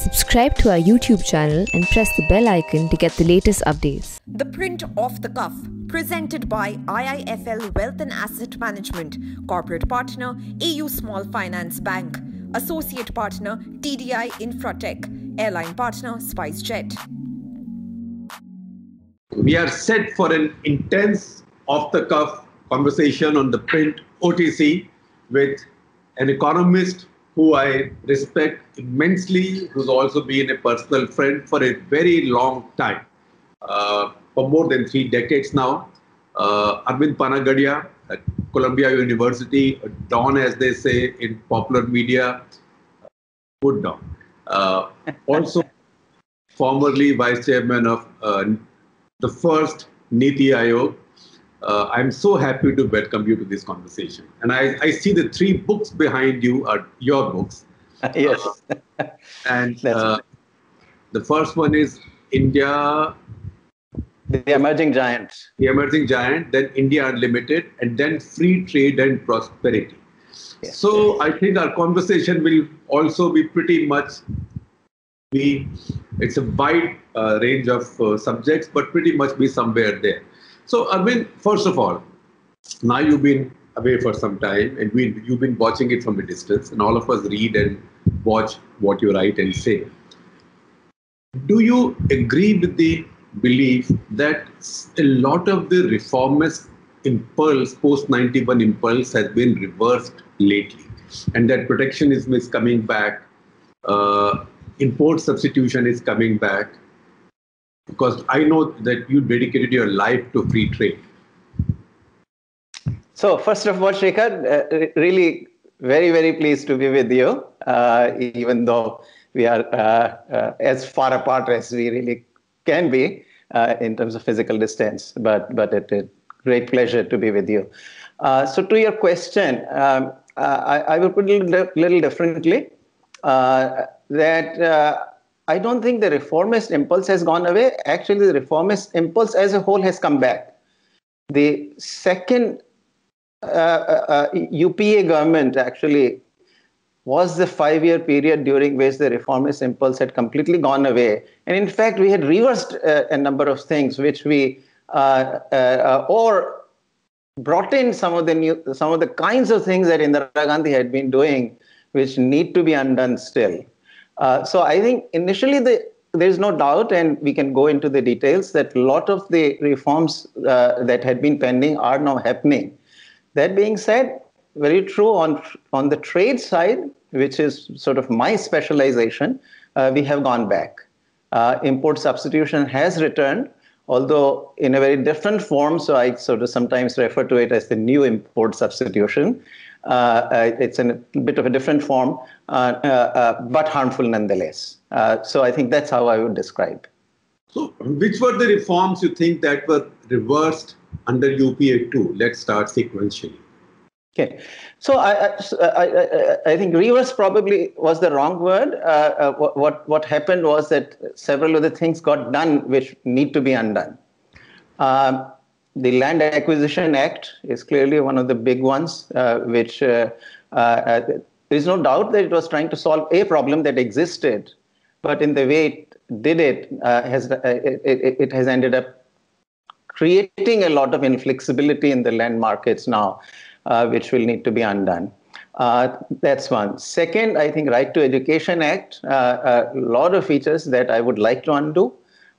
Subscribe to our YouTube channel and press the bell icon to get the latest updates. The Print Off the Cuff, presented by IIFL Wealth and Asset Management, Corporate Partner, AU Small Finance Bank, Associate Partner, TDI Infratech, Airline Partner, SpiceJet. We are set for an intense off-the-cuff conversation on the print OTC with an economist who I respect immensely, who's also been a personal friend for a very long time, for more than 3 decades now. Arvind Panagadia at Columbia University, a Don, as they say in popular media, good Don. Also, formerly Vice Chairman of the first Niti Aayog. I'm so happy to welcome you to this conversation. And I see the 3 books behind you are your books. Yes. And the first one is India... The Emerging Giants. The Emerging Giant, then India Unlimited, and then Free Trade and Prosperity. Yes. So I think our conversation will also be pretty much... It's a wide range of subjects, but pretty much be somewhere there. So, Arvind, first of all, now you've been away for some time and you've been watching it from a distance, and all of us read and watch what you write and say. Do you agree with the belief that a lot of the reformist impulse, post-91 impulse, has been reversed lately, and that protectionism is coming back, import substitution is coming back? Because I know that you dedicated your life to free trade. So, first of all, Shekhar, really very, very pleased to be with you, even though we are as far apart as we really can be in terms of physical distance. But it's a great pleasure to be with you. So, to your question, I will put it a little differently. I don't think the reformist impulse has gone away. Actually, the reformist impulse as a whole has come back. The second UPA government actually was the 5-year period during which the reformist impulse had completely gone away. And in fact, we had reversed a number of things which we or brought in some of the kinds of things that Indira Gandhi had been doing, which need to be undone still. So I think initially there's no doubt, and we can go into the details, that a lot of the reforms that had been pending are now happening. That being said, very true on the trade side, which is sort of my specialization, we have gone back. Import substitution has returned, although in a very different form. So I sort of sometimes refer to it as the new import substitution. It's in a bit of a different form, but harmful nonetheless. So I think that's how I would describe. So which were the reforms you think that were reversed under UPA 2? Let's start sequentially. Okay. So I think reverse probably was the wrong word. What happened was that several of the things got done which need to be undone. The Land Acquisition Act is clearly one of the big ones, which there is no doubt that it was trying to solve a problem that existed, but in the way it did it, it has ended up creating a lot of inflexibility in the land markets now, which will need to be undone. That's one. Second, I think Right to Education Act, a lot of features that I would like to undo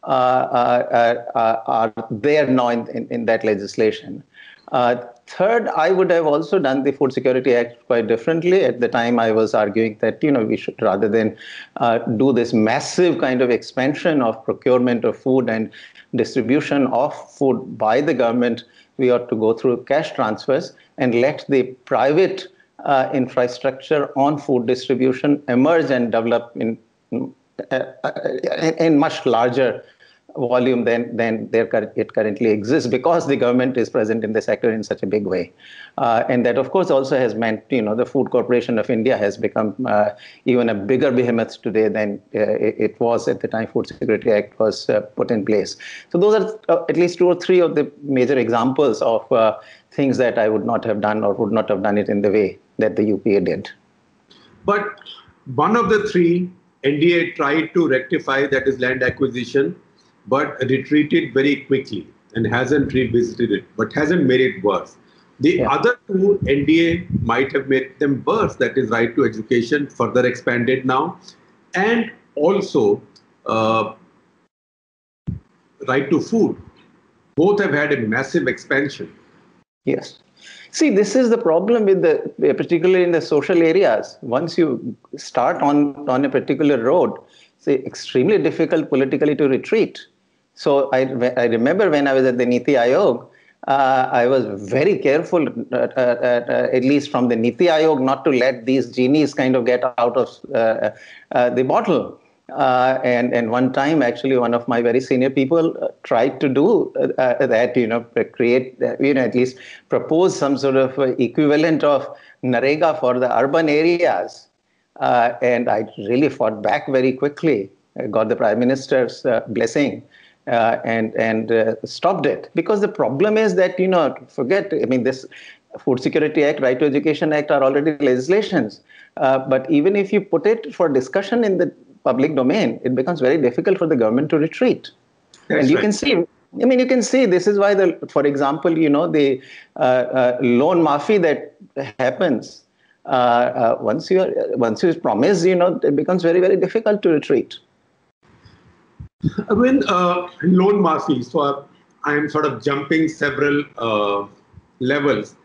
are there now in that legislation. Third, I would have also done the Food Security Act quite differently. At the time, I was arguing that we should, rather than do this massive kind of expansion of procurement of food and distribution of food by the government, we ought to go through cash transfers and let the private infrastructure on food distribution emerge and develop in much larger volume than it currently exists, because the government is present in the sector in such a big way. And that, of course, also has meant, the Food Corporation of India has become even a bigger behemoth today than it was at the time Food Security Act was put in place. So those are at least 2 or 3 of the major examples of things that I would not have done or would not have done it in the way that the UPA did. But one of the 3 NDA tried to rectify, that is land acquisition, but retreated very quickly and hasn't revisited it, but hasn't made it worse. The other two, NDA might have made them worse, that is right to education, further expanded now, and also right to food. Both have had a massive expansion. Yes. See, this is the problem with particularly in the social areas. Once you start on a particular road, it's extremely difficult politically to retreat. So I remember when I was at the Niti Aayog, I was very careful, at least from the Niti Aayog, not to let these genies kind of get out of the bottle. And one time, actually, one of my very senior people tried to do that, create, at least propose some sort of equivalent of Narega for the urban areas. And I really fought back very quickly. I got the Prime Minister's blessing and stopped it. Because the problem is that, this Food Security Act, Right to Education Act are already legislations. But even if you put it for discussion in the public domain, it becomes very difficult for the government to retreat. And you can see, you can see this is why, for example, the loan mafi that happens, once you promise, it becomes very, very difficult to retreat. Loan mafi, so I am sort of jumping several levels.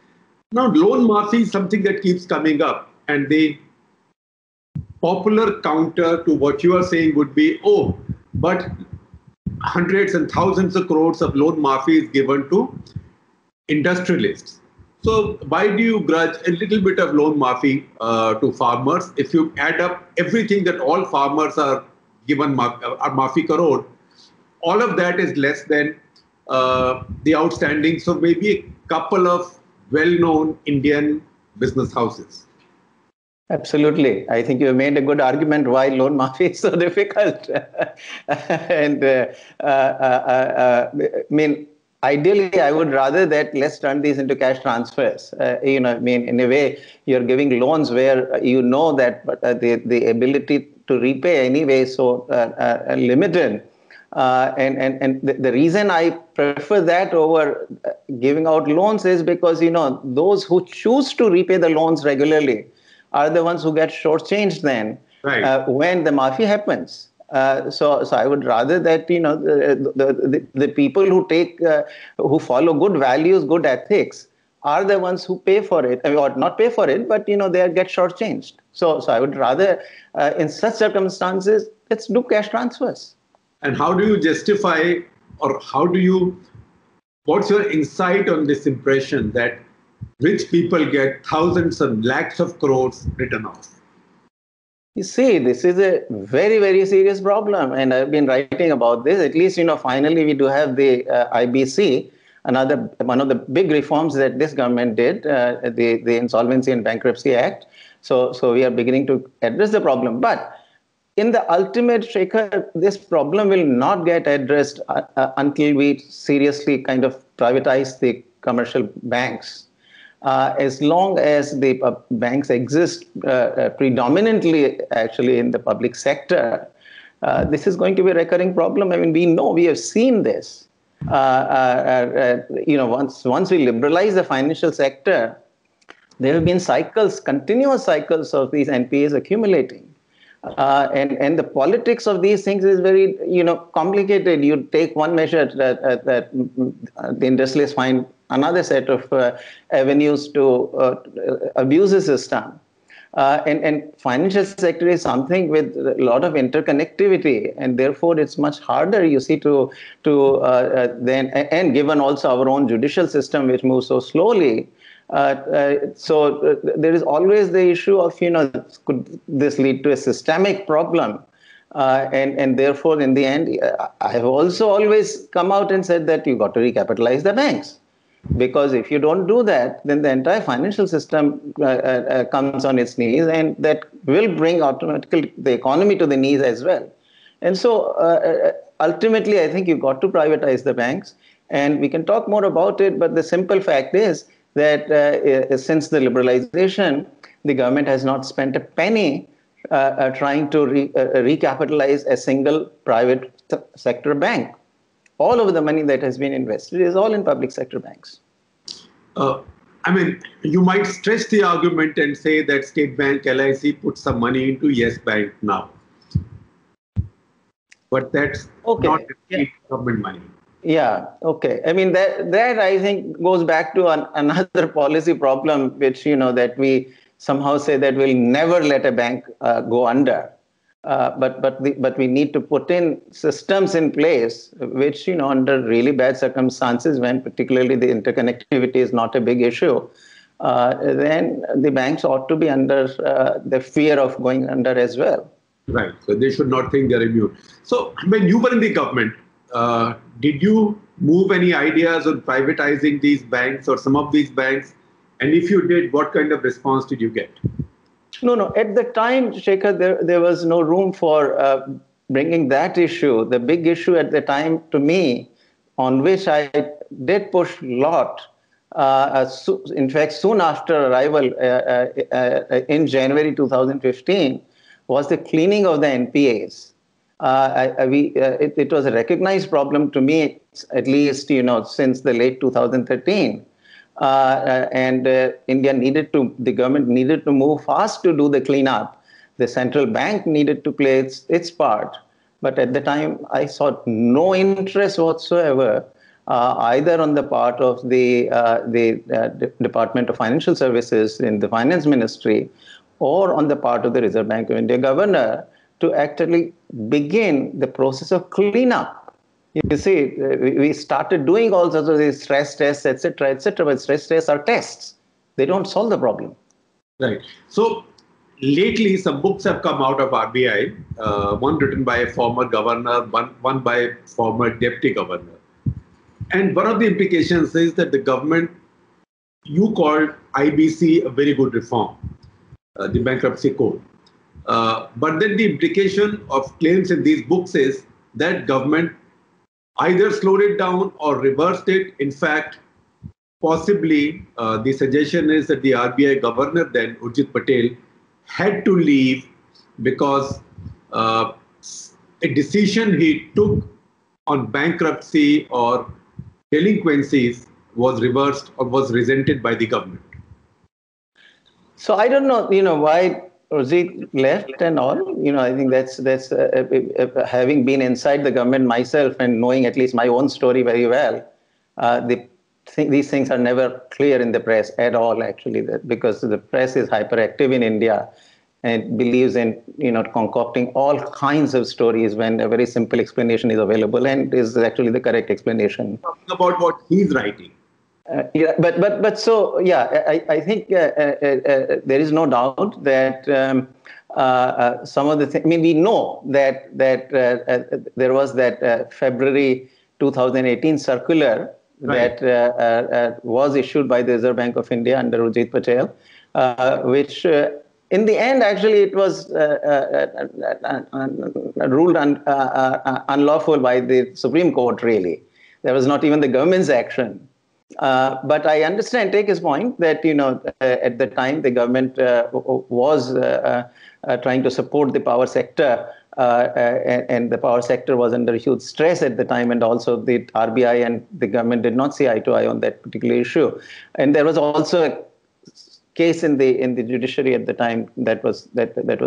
Now, loan mafi is something that keeps coming up, and the popular counter to what you are saying would be, but hundreds and thousands of crores of loan mafi is given to industrialists. So why do you grudge a little bit of loan mafi to farmers? If you add up everything that all farmers are given mafi crore, all of that is less than the outstanding. So maybe a couple of well-known Indian business houses. Absolutely. I think you made a good argument why loan mafi is so difficult. And ideally, I would rather that let's turn these into cash transfers. In a way, you're giving loans where you know that the ability to repay anyway is so limited. And the reason I prefer that over giving out loans is because, those who choose to repay the loans regularly are the ones who get shortchanged then when the mafi happens. So I would rather that the people who follow good values, good ethics, are the ones who pay for it, or not pay for it, but they get shortchanged. So I would rather, in such circumstances, let's do cash transfers. And how do you justify, or what's your insight on this impression that rich people get thousands and lakhs of crores written off? You see, this is a very, very serious problem. And I've been writing about this. At least, finally, we do have the IBC, one of the big reforms that this government did, the Insolvency and Bankruptcy Act. So we are beginning to address the problem. But in the ultimate, Shekhar, this problem will not get addressed until we seriously kind of privatize the commercial banks. As long as the banks exist predominantly actually in the public sector, this is going to be a recurring problem. We have seen this. Once we liberalize the financial sector, there have been continuous cycles of these NPAs accumulating. And the politics of these things is very, complicated. You take one measure that the industrialists find another set of avenues to abuse the system. And financial sector is something with a lot of interconnectivity, and therefore it's much harder, you see, to then, and given also our own judicial system, which moves so slowly. So there is always the issue of, could this lead to a systemic problem? And therefore, in the end, I have also always come out and said that you've got to recapitalize the banks. Because if you don't do that, then the entire financial system comes on its knees, and that will bring automatically the economy to the knees as well. And so ultimately, I think you've got to privatize the banks. And we can talk more about it, but the simple fact is that since the liberalization, the government has not spent a penny trying to recapitalize a single private sector bank. All of the money that has been invested is all in public sector banks. I mean, you might stretch the argument and say that State Bank, LIC put some money into Yes Bank now. But that's not government money. Yeah, okay. I mean, that I think goes back to another policy problem, which, that we somehow say that we'll never let a bank go under. But we need to put in systems in place which, under really bad circumstances, when particularly the interconnectivity is not a big issue, then the banks ought to be under the fear of going under as well. Right. So they should not think they're immune. So when you were in the government, did you move any ideas on privatizing these banks or some of these banks? And if you did, what kind of response did you get? No. At the time, Shekhar, there was no room for bringing that issue. The big issue at the time, to me, on which I did push a lot, in fact, soon after arrival in January 2015, was the cleaning of the NPAs. It was a recognized problem to me, at least, since the late 2013. And the government needed to move fast to do the cleanup. The central bank needed to play its part. But at the time, I saw no interest whatsoever, either on the part of the Department of Financial Services in the Finance Ministry, or on the part of the Reserve Bank of India governor, to actually begin the process of cleanup. You see, we started doing all sorts of these stress tests, etc., but stress tests are tests. They don't solve the problem. Right. So lately, some books have come out of RBI, one written by a former governor, one by a former deputy governor. And one of the implications is that the government, you called IBC a very good reform, the bankruptcy code. But then the implication of claims in these books is that government either slowed it down or reversed it. In fact, possibly the suggestion is that the RBI governor then, Urjit Patel, had to leave because a decision he took on bankruptcy or delinquencies was reversed or was resented by the government. So I don't know, why Urjit left and all. I think that's having been inside the government myself and knowing at least my own story very well. These things are never clear in the press at all, actually, because the press is hyperactive in India and believes in concocting all kinds of stories when a very simple explanation is available and is actually the correct explanation. Talking about what he's writing. I think there is no doubt that some of the things. I mean, we know that there was that February 2018 circular that was issued by the Reserve Bank of India under Urjit Patel, which in the end, actually, it was ruled unlawful by the Supreme Court, really. There was not even the government's action. But I take his point that, at the time, the government was trying to support the power sector, and the power sector was under huge stress at the time, and also the RBI and the government did not see eye to eye on that particular issue. And there was also a case in the judiciary at the time that was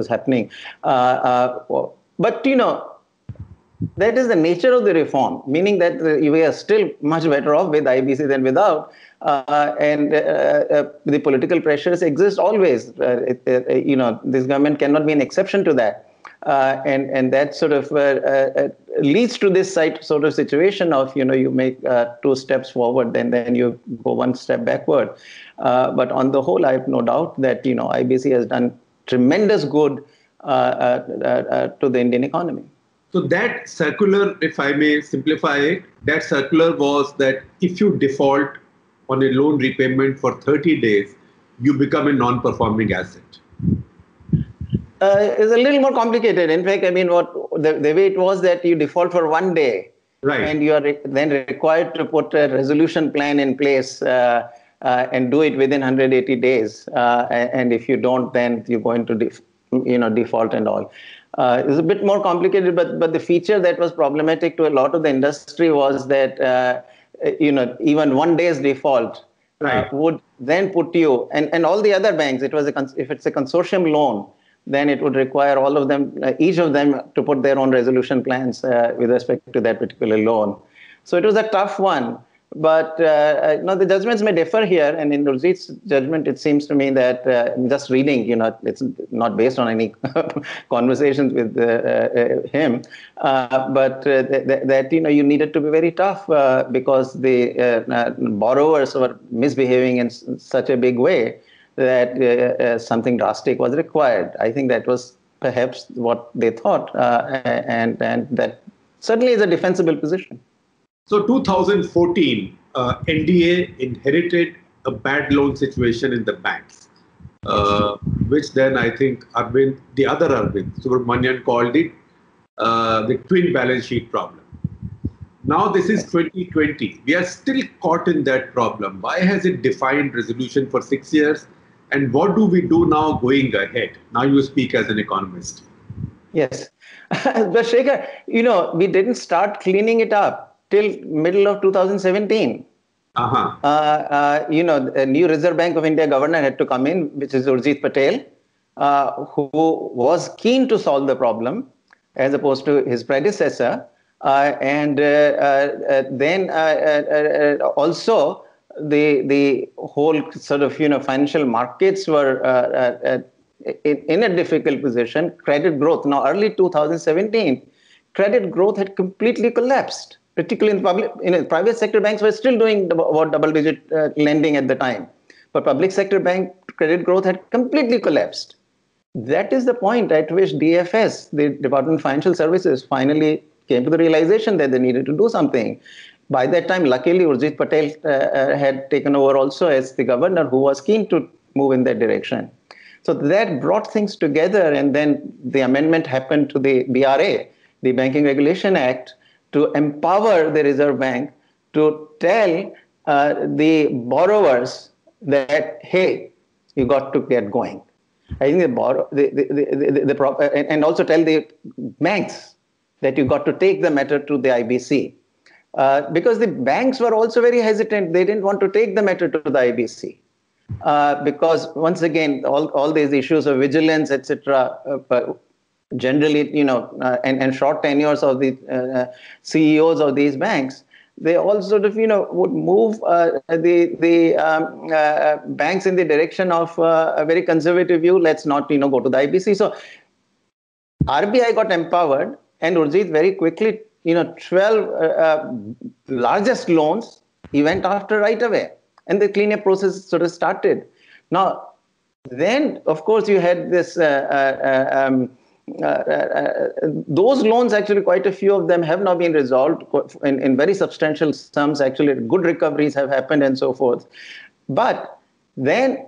happening. But that is the nature of the reform, meaning that we are still much better off with IBC than without. And the political pressures exist always. This government cannot be an exception to that. And that sort of leads to this sort of situation of, you make 2 steps forward, then you go 1 step backward. But on the whole, I have no doubt that, IBC has done tremendous good to the Indian economy. So that circular, if I may simplify it, that circular was that if you default on a loan repayment for 30 days, you become a non-performing asset. It's a little more complicated. In fact, the way it was that you default for 1 day, right, and you are then required to put a resolution plan in place and do it within 180 days. And if you don't, then you're going to default and all. It was a bit more complicated, but the feature that was problematic to a lot of the industry was that even 1 day's default would then put you and all the other banks. If it's a consortium loan, then it would require all of them, each of them, to put their own resolution plans with respect to that particular loan. So it was a tough one. But the judgments may differ here. And in Urjit's judgment, it seems to me that just reading, it's not based on any conversations with him, but that you needed to be very tough because the borrowers were misbehaving in such a big way that something drastic was required. I think that was perhaps what they thought, and that certainly is a defensible position. So 2014, NDA inherited a bad loan situation in the banks, which then I think the other Arvind Subramanian called it the twin balance sheet problem. Now this is 2020. We are still caught in that problem. Why has it defined resolution for 6 years? And what do we do now going ahead? Now you speak as an economist. Yes. But Shekhar, we didn't start cleaning it up till middle of 2017. A new Reserve Bank of India governor had to come in, which is Urjit Patel, who was keen to solve the problem as opposed to his predecessor. And then also the whole sort of, financial markets were in a difficult position. Credit growth. Now, early 2017, credit growth had completely collapsed. Particularly in private sector banks were still doing about double-digit lending at the time. But public sector bank credit growth had completely collapsed. That is the point at which DFS, the Department of Financial Services, finally came to the realization that they needed to do something. By that time, luckily, Urjit Patel had taken over also as the governor, who was keen to move in that direction. So that brought things together, and then the amendment happened to the BRA, the Banking Regulation Act, to empower the Reserve Bank to tell the borrowers that, hey, you got to get going. I think and also tell the banks that you got to take the matter to the IBC. Because the banks were also very hesitant. They didn't want to take the matter to the IBC. Because once again, all these issues of vigilance, etc., generally, and short tenures of the CEOs of these banks, they all sort of, would move the banks in the direction of a very conservative view. Let's not, go to the IBC. So RBI got empowered, and Urjit very quickly, 12 largest loans he went after right away, and the cleanup process sort of started. Now, then, of course, you had this. Those loans, actually, quite a few of them have now been resolved in very substantial sums. Actually, good recoveries have happened and so forth. But then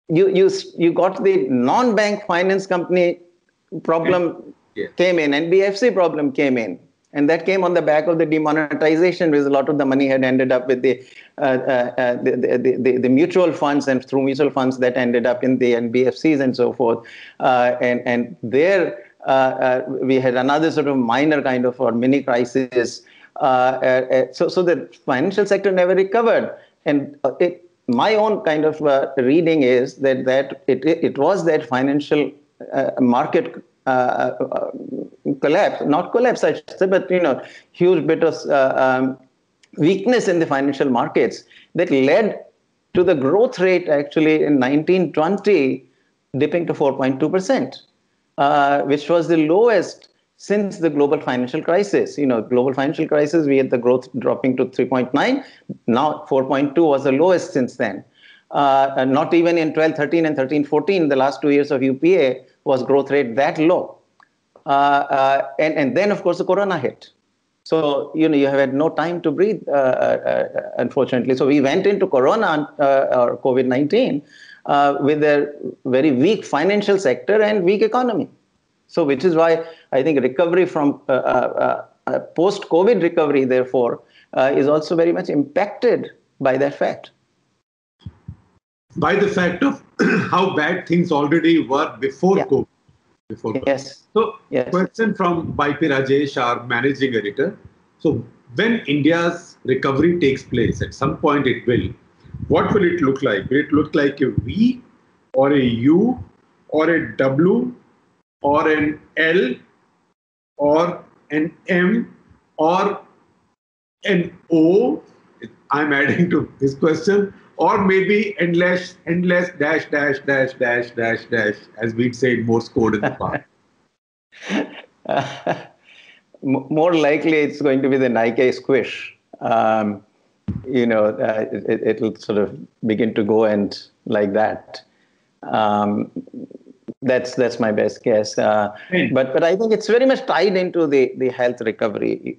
you got the non-bank finance company problem came in, NBFC problem came in. And that came on the back of the demonetization, because a lot of the money had ended up with the mutual funds, and through mutual funds that ended up in the NBFCs and so forth. And there we had another sort of minor kind of or mini crisis. So the financial sector never recovered. And my own kind of reading is that it was that financial market collapse, not collapse, I should say, but huge bit of weakness in the financial markets that led to the growth rate actually in 1920 dipping to 4.2%, which was the lowest since the global financial crisis. Global financial crisis, we had the growth dropping to 3.9. Now 4.2 was the lowest since then. Not even in 12-13 and 13-14, the last 2 years of UPA, was growth rate that low. And then, of course, the corona hit. So, you have had no time to breathe, unfortunately. So we went into corona or COVID-19 with a very weak financial sector and weak economy. So which is why I think recovery from post-COVID recovery, therefore, is also very much impacted by that fact. By the fact of how bad things already were before COVID. before. Yes. So, Yes. question from Baipi Rajesh, our managing editor. So, when India's recovery takes place, at some point it will, what will it look like? Will it look like a V or a U or a W or an L or an M or an O? I'm adding to this question, or maybe endless dash dash dash dash dash dash, as we'd say in Morse code in the past. More likely, it's going to be the Nike squish. It'll sort of begin to go and like that. That's my best guess. But I think it's very much tied into the health recovery.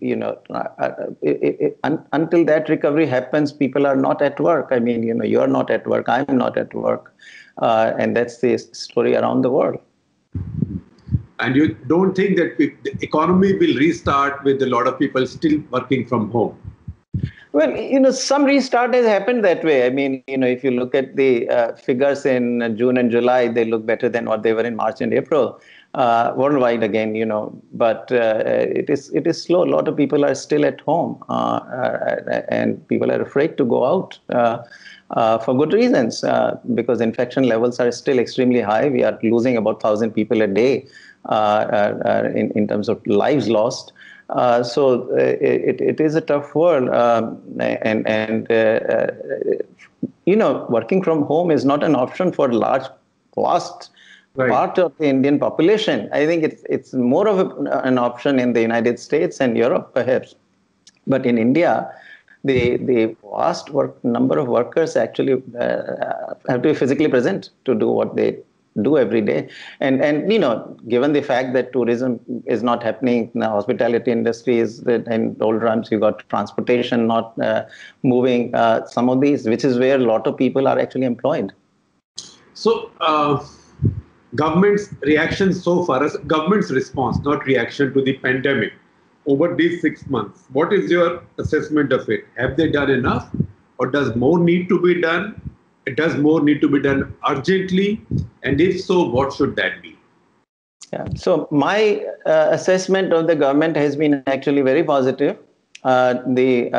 Until that recovery happens, people are not at work. I mean, you're not at work. I'm not at work, and that's the story around the world. And you don't think that the economy will restart with a lot of people still working from home? Well, some restart has happened that way. I mean, if you look at the figures in June and July, they look better than what they were in March and April, worldwide again, but it is slow. A lot of people are still at home, and people are afraid to go out for good reasons, because infection levels are still extremely high. We are losing about 1,000 people a day in terms of lives lost. So it is a tough world, working from home is not an option for vast part of the Indian population. I think it's more of an option in the United States and Europe, perhaps, but in India, the vast number of workers actually have to be physically present to do what they do every day. And given the fact that tourism is not happening, the hospitality industry is in doldrums, you got transportation not moving, some of these, which is where a lot of people are actually employed. So government's reaction so far, as government's response, not reaction to the pandemic over these 6 months, what is your assessment of it? Have they done enough, or does more need to be done? Does more need to be done urgently? And if so, what should that be? Yeah. So my assessment of the government has been actually very positive. The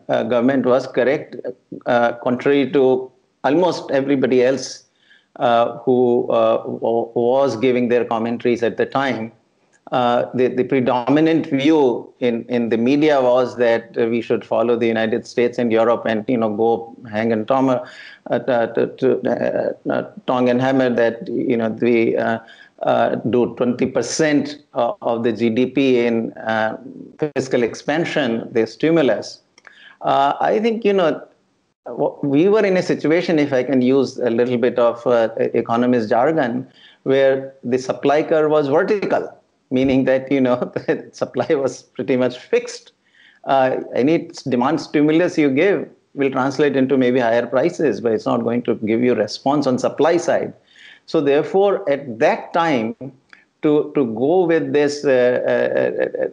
government was correct, contrary to almost everybody else who was giving their commentaries at the time. The predominant view in the media was that we should follow the United States and Europe and go hang and tongue and hammer that we do 20% of the GDP in fiscal expansion, the stimulus. I think we were in a situation, if I can use a little bit of economist jargon, where the supply curve was vertical, meaning that the supply was pretty much fixed. Any demand stimulus you give will translate into maybe higher prices, but it's not going to give you response on supply side. So therefore, at that time, to go with this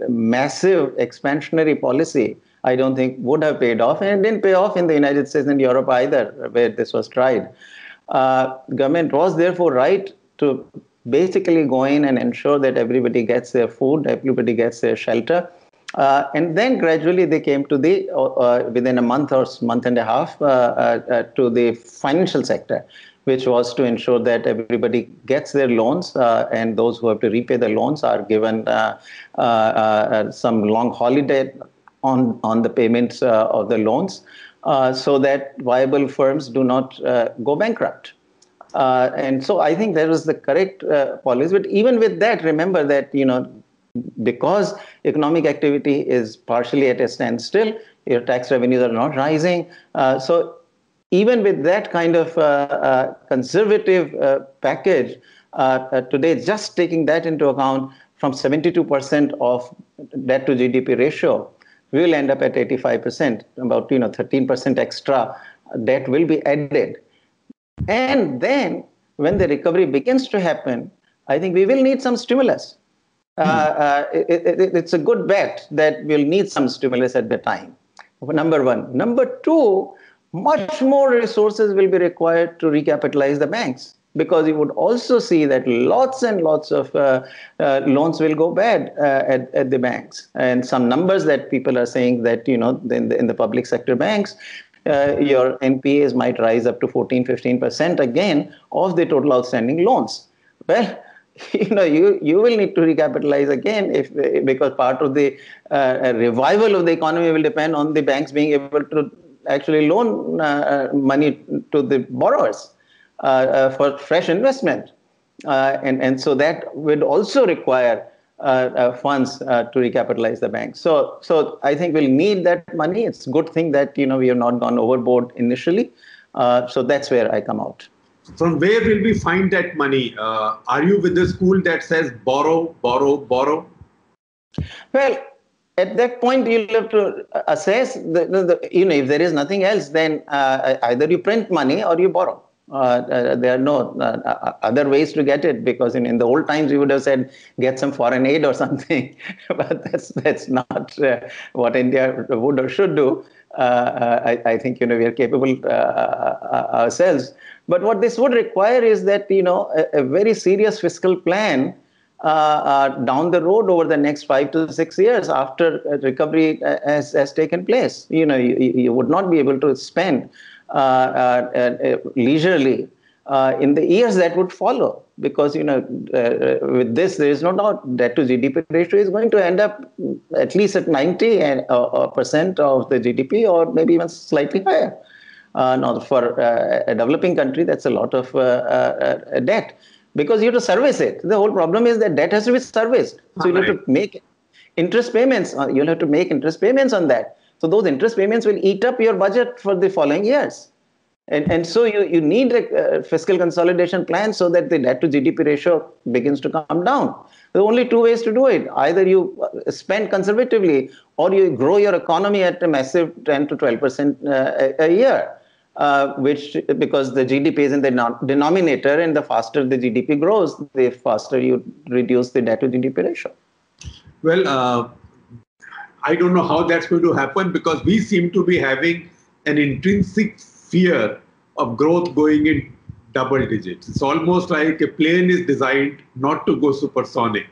massive expansionary policy, I don't think would have paid off, and it didn't pay off in the United States and Europe either, where this was tried. Government was therefore right to basically go in and ensure that everybody gets their food, everybody gets their shelter. And then gradually they came to the, within a month or month and a half, to the financial sector, which was to ensure that everybody gets their loans, and those who have to repay the loans are given some long holiday on the payments of the loans, so that viable firms do not go bankrupt. And so I think that was the correct policy. But even with that, remember that, because economic activity is partially at a standstill, your tax revenues are not rising. So even with that kind of conservative package, today, just taking that into account, from 72% of debt to GDP ratio, we will end up at 85%, about 13% extra debt will be added. And then when the recovery begins to happen, I think we will need some stimulus. It's a good bet that we'll need some stimulus at the time, number one. Number two, much more resources will be required to recapitalize the banks. because you would also see that lots and lots of loans will go bad at the banks. And some numbers that people are saying that, in the public sector banks, your NPAs might rise up to 14-15% again of the total outstanding loans. Well, you will need to recapitalize again because part of the revival of the economy will depend on the banks being able to actually loan money to the borrowers for fresh investment. And so that would also require funds to recapitalize the banks. So I think we'll need that money. It's a good thing that, we have not gone overboard initially. So that's where I come out. From where will we find that money? Are you with the school that says borrow, borrow, borrow? Well, at that point, you'll have to assess, if there is nothing else, then either you print money or you borrow. There are no other ways to get it, because in the old times, we would have said, get some foreign aid or something. But that's not what India would or should do. I think, we are capable ourselves. But what this would require is that, a very serious fiscal plan down the road over the next 5 to 6 years after recovery has taken place. You would not be able to spend leisurely in the years that would follow, because with this there is no doubt debt to GDP ratio is going to end up at least at 90% of the GDP, or maybe even slightly higher. Now, for a developing country, that's a lot of debt, because you have to service it. The whole problem is that debt has to be serviced. So you'll have to make interest payments. You'll have to make interest payments on that. So those interest payments will eat up your budget for the following years. And so you need a fiscal consolidation plan so that the debt to GDP ratio begins to come down. There are only two ways to do it. Either you spend conservatively, or you grow your economy at a massive 10 to 12% a year. Because the GDP is in the denominator, and the faster the GDP grows, the faster you reduce the debt to GDP ratio. Well, I don't know how that's going to happen, because we seem to be having an intrinsic fear of growth going in double digits. It's almost like a plane is designed not to go supersonic.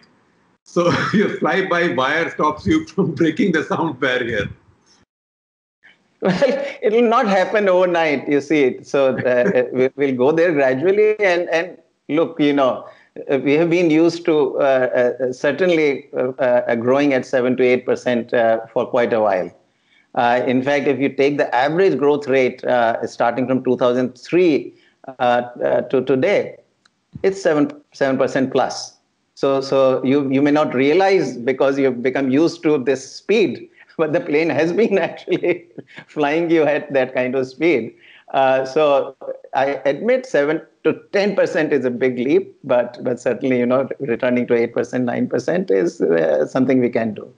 So your fly-by-wire stops you from breaking the sound barrier. Well, it will not happen overnight, you see. So we'll go there gradually. And look, we have been used to certainly growing at 7 to 8% for quite a while. In fact, if you take the average growth rate starting from 2003 to today, it's 7% plus. So you may not realize, because you've become used to this speed, but the plane has been actually flying you at that kind of speed. So I admit 7 to 10% is a big leap, but certainly, returning to 8%, 9% is something we can do.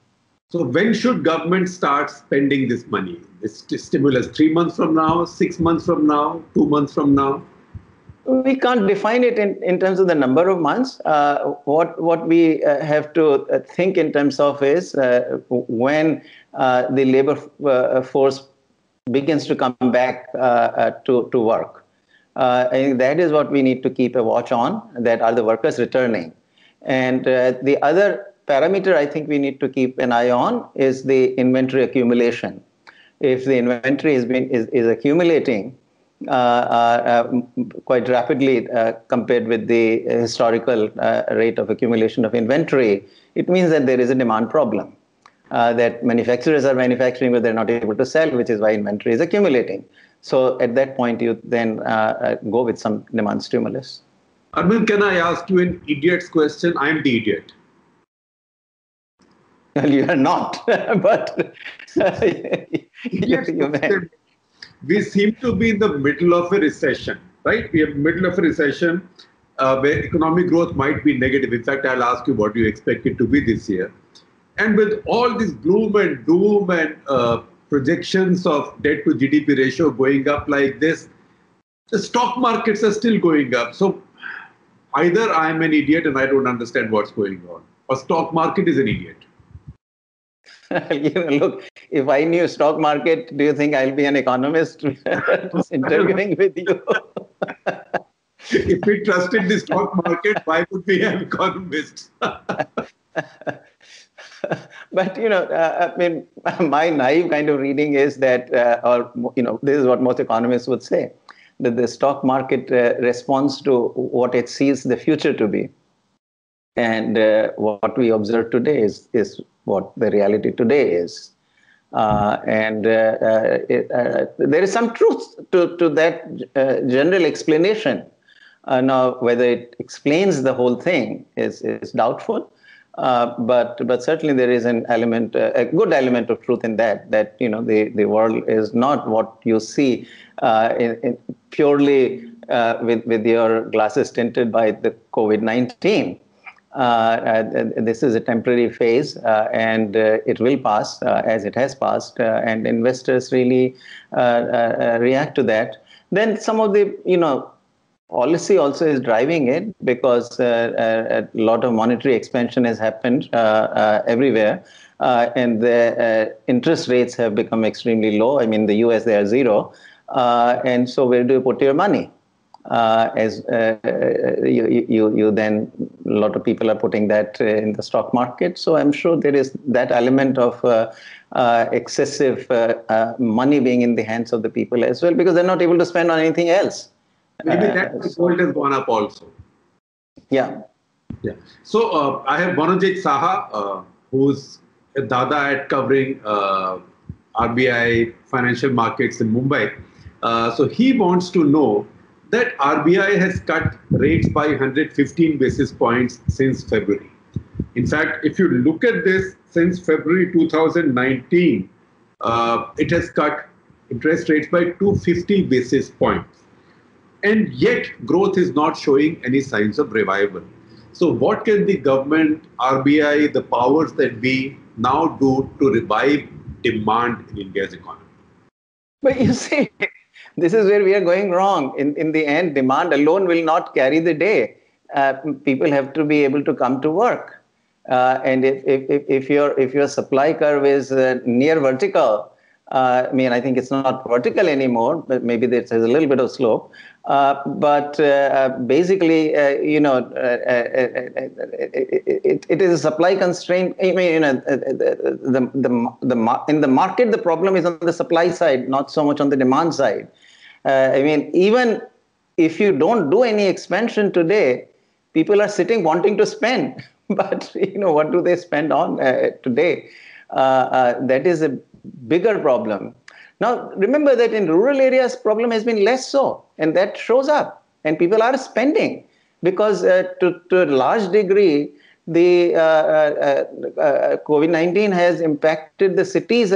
So when should government start spending this money? This stimulus, 3 months from now, 6 months from now, 2 months from now? We can't define it in terms of the number of months. What we have to think in terms of is when the labor force begins to come back to work. I think that is what we need to keep a watch on, that are the workers returning. And the other parameter I think we need to keep an eye on is the inventory accumulation. If the inventory is accumulating quite rapidly compared with the historical rate of accumulation of inventory, it means that there is a demand problem. That manufacturers are manufacturing, but they're not able to sell, which is why inventory is accumulating. So at that point, you then go with some demand stimulus. Arvind, can I ask you an idiot's question? I'm the idiot. Well, you are not, but you may. We seem to be in the middle of a recession, right? We are in the middle of a recession where economic growth might be negative. In fact, I'll ask you what you expect it to be this year. And with all this gloom and doom and projections of debt to GDP ratio going up like this, the stock markets are still going up. So either I'm an idiot and I don't understand what's going on, or stock market is an idiot. Look, if I knew stock market, do you think I'll be an economist interviewing with you? If we trusted the stock market, why would we have economists? But, I mean, my naive kind of reading is that, this is what most economists would say, that the stock market responds to what it sees the future to be. And what we observe today is what the reality today is. There is some truth to that general explanation. Now, whether it explains the whole thing is doubtful. But certainly there is an element, a good element of truth in that the world is not what you see in purely with your glasses tinted by the COVID-19. This is a temporary phase, and it will pass as it has passed, and investors really react to that. Then some of the, policy also is driving it, because a lot of monetary expansion has happened everywhere, and the interest rates have become extremely low. I mean, the US, they are zero. And so where do you put your money? As you then, a lot of people are putting that in the stock market. So I'm sure there is that element of excessive money being in the hands of the people as well, because they're not able to spend on anything else. Maybe that gold has gone up also. Yeah. Yeah. So I have Manojit Saha, who's a dada at covering RBI financial markets in Mumbai. So he wants to know that RBI has cut rates by 115 basis points since February. In fact, if you look at this, since February 2019, it has cut interest rates by 250 basis points. And yet, growth is not showing any signs of revival. So what can the government, RBI, the powers that be now do to revive demand in India's economy? But you see, this is where we are going wrong. In the end, demand alone will not carry the day. People have to be able to come to work. And if your supply curve is near vertical, I think it's not vertical anymore, but maybe there's a little bit of slope. But basically, it is a supply constraint. In the market, the problem is on the supply side, not so much on the demand side. Even if you don't do any expansion today, people are sitting wanting to spend. But what do they spend on today? That is a bigger problem. Now, remember that in rural areas, problem has been less so, and that shows up, and people are spending because to a large degree, the COVID-19 has impacted the cities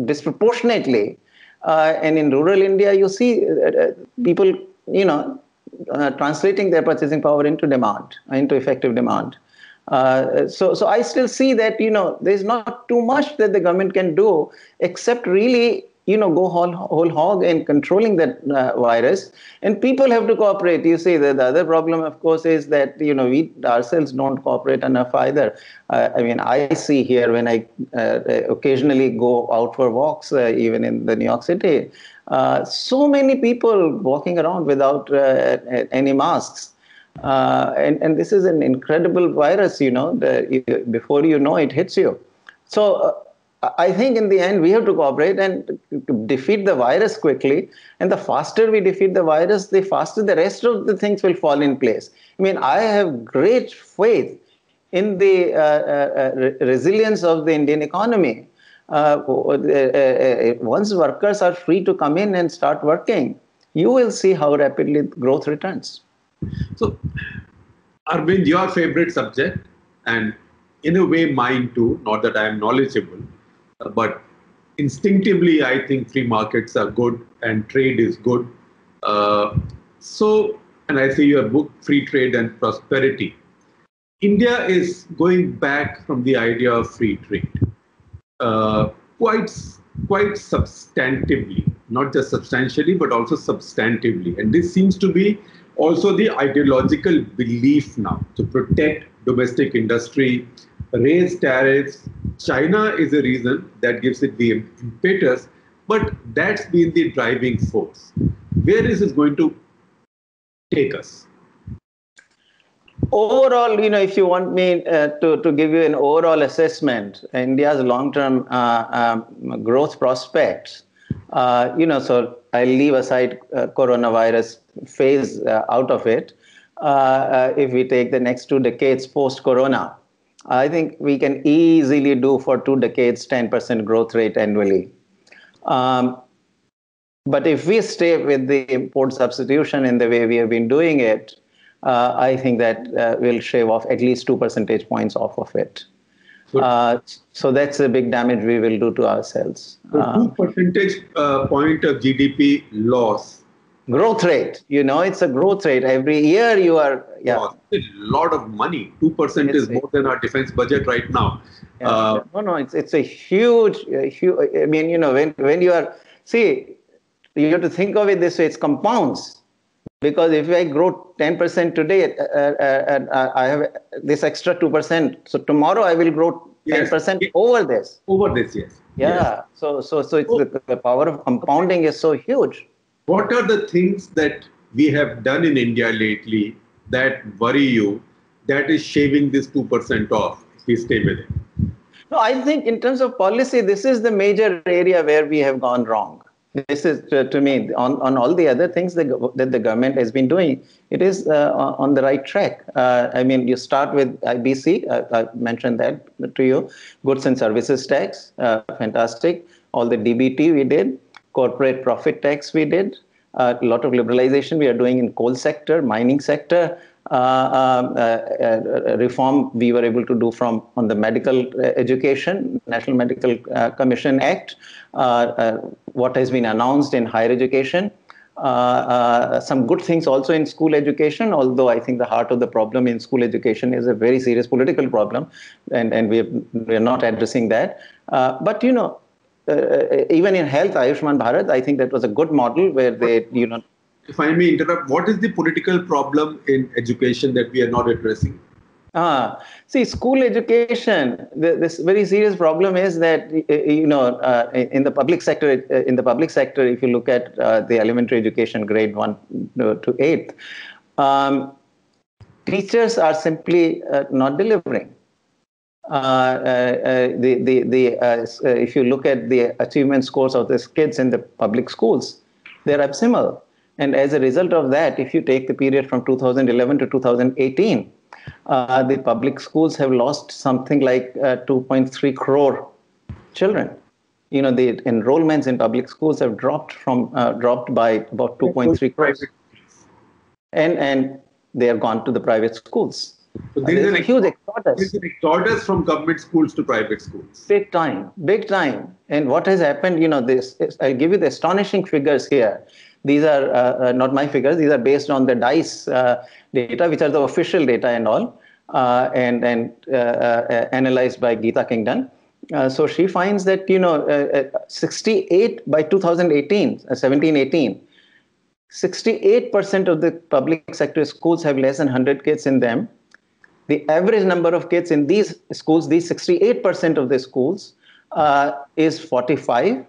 disproportionately. And in rural India, you see people, translating their purchasing power into demand, into effective demand. So I still see that, there's not too much that the government can do except really, go whole hog in controlling that virus. And people have to cooperate. You see, the other problem, of course, is that, we ourselves don't cooperate enough either. I see here when I occasionally go out for walks, even in the New York City, so many people walking around without any masks. And this is an incredible virus, before you know it hits you. So I think in the end, we have to cooperate and defeat the virus quickly. And the faster we defeat the virus, the faster the rest of the things will fall in place. I have great faith in the resilience of the Indian economy. Once workers are free to come in and start working, you will see how rapidly growth returns. So, Arvind, your favorite subject, and in a way mine too, not that I am knowledgeable, but instinctively I think free markets are good and trade is good. And I see your book, Free Trade and Prosperity. India is going back from the idea of free trade quite substantively, not just substantially, but also substantively. And this seems to be also the ideological belief now to protect domestic industry, raise tariffs. China is a reason that gives it the impetus, but that's been the driving force. Where is it going to take us? Overall, if you want me to give you an overall assessment, India's long-term growth prospects, so I'll leave aside coronavirus phase out of it. If we take the next 2 decades post-corona, I think we can easily do for 2 decades 10% growth rate annually. But if we stay with the import substitution in the way we have been doing it, I think that we'll shave off at least 2 percentage points off of it. So that's a big damage we will do to ourselves. So 2 percentage point of GDP loss. Growth rate, it's a growth rate. Every year you are, It's a lot of money. 2% is more than our defense budget right now. It's a huge. I mean, when you are, you have to think of it this way, it's compounds. Because if I grow 10% today, I have this extra 2%. So tomorrow I will grow 10% over this. Over this, yes. Yeah. Yes. So it's the power of compounding is so huge. What are the things that we have done in India lately that worry you, that is shaving this 2% off, if we stay with it? No, I think in terms of policy, this is the major area where we have gone wrong. This is, to me, on all the other things that the government has been doing, it is on the right track. I mean, you start with IBC, I mentioned that to you, goods and services tax, fantastic. All the DBT we did, corporate profit tax we did, a lot of liberalization we are doing in coal sector, mining sector, reform we were able to do on the medical education, National Medical Commission Act, what has been announced in higher education, some good things also in school education, although I think the heart of the problem in school education is a very serious political problem, and we're not addressing that. But even in health, Ayushman Bharat, I think that was a good model where they, If I may interrupt, what is the political problem in education that we are not addressing? School education, this very serious problem is that, in the public sector, if you look at the elementary education grade 1 to 8th, teachers are simply not delivering. If you look at the achievement scores of these kids in the public schools, they're abysmal. And as a result of that, if you take the period from 2011 to 2018, the public schools have lost something like 2.3 crore children. The enrollments in public schools have dropped by about 2.3 crores. And they have gone to the private schools. So there is a huge exodus. There's an exodus from government schools to private schools. Big time. And what has happened, I'll give you the astonishing figures here. These are not my figures. These are based on the DICE data, which are the official data and all, and analyzed by Geeta Kingdon. So she finds that, 68 by 2018, 17-18, 68% of the public sector schools have less than 100 kids in them. The average number of kids in these schools, these 68% of the schools, is 45.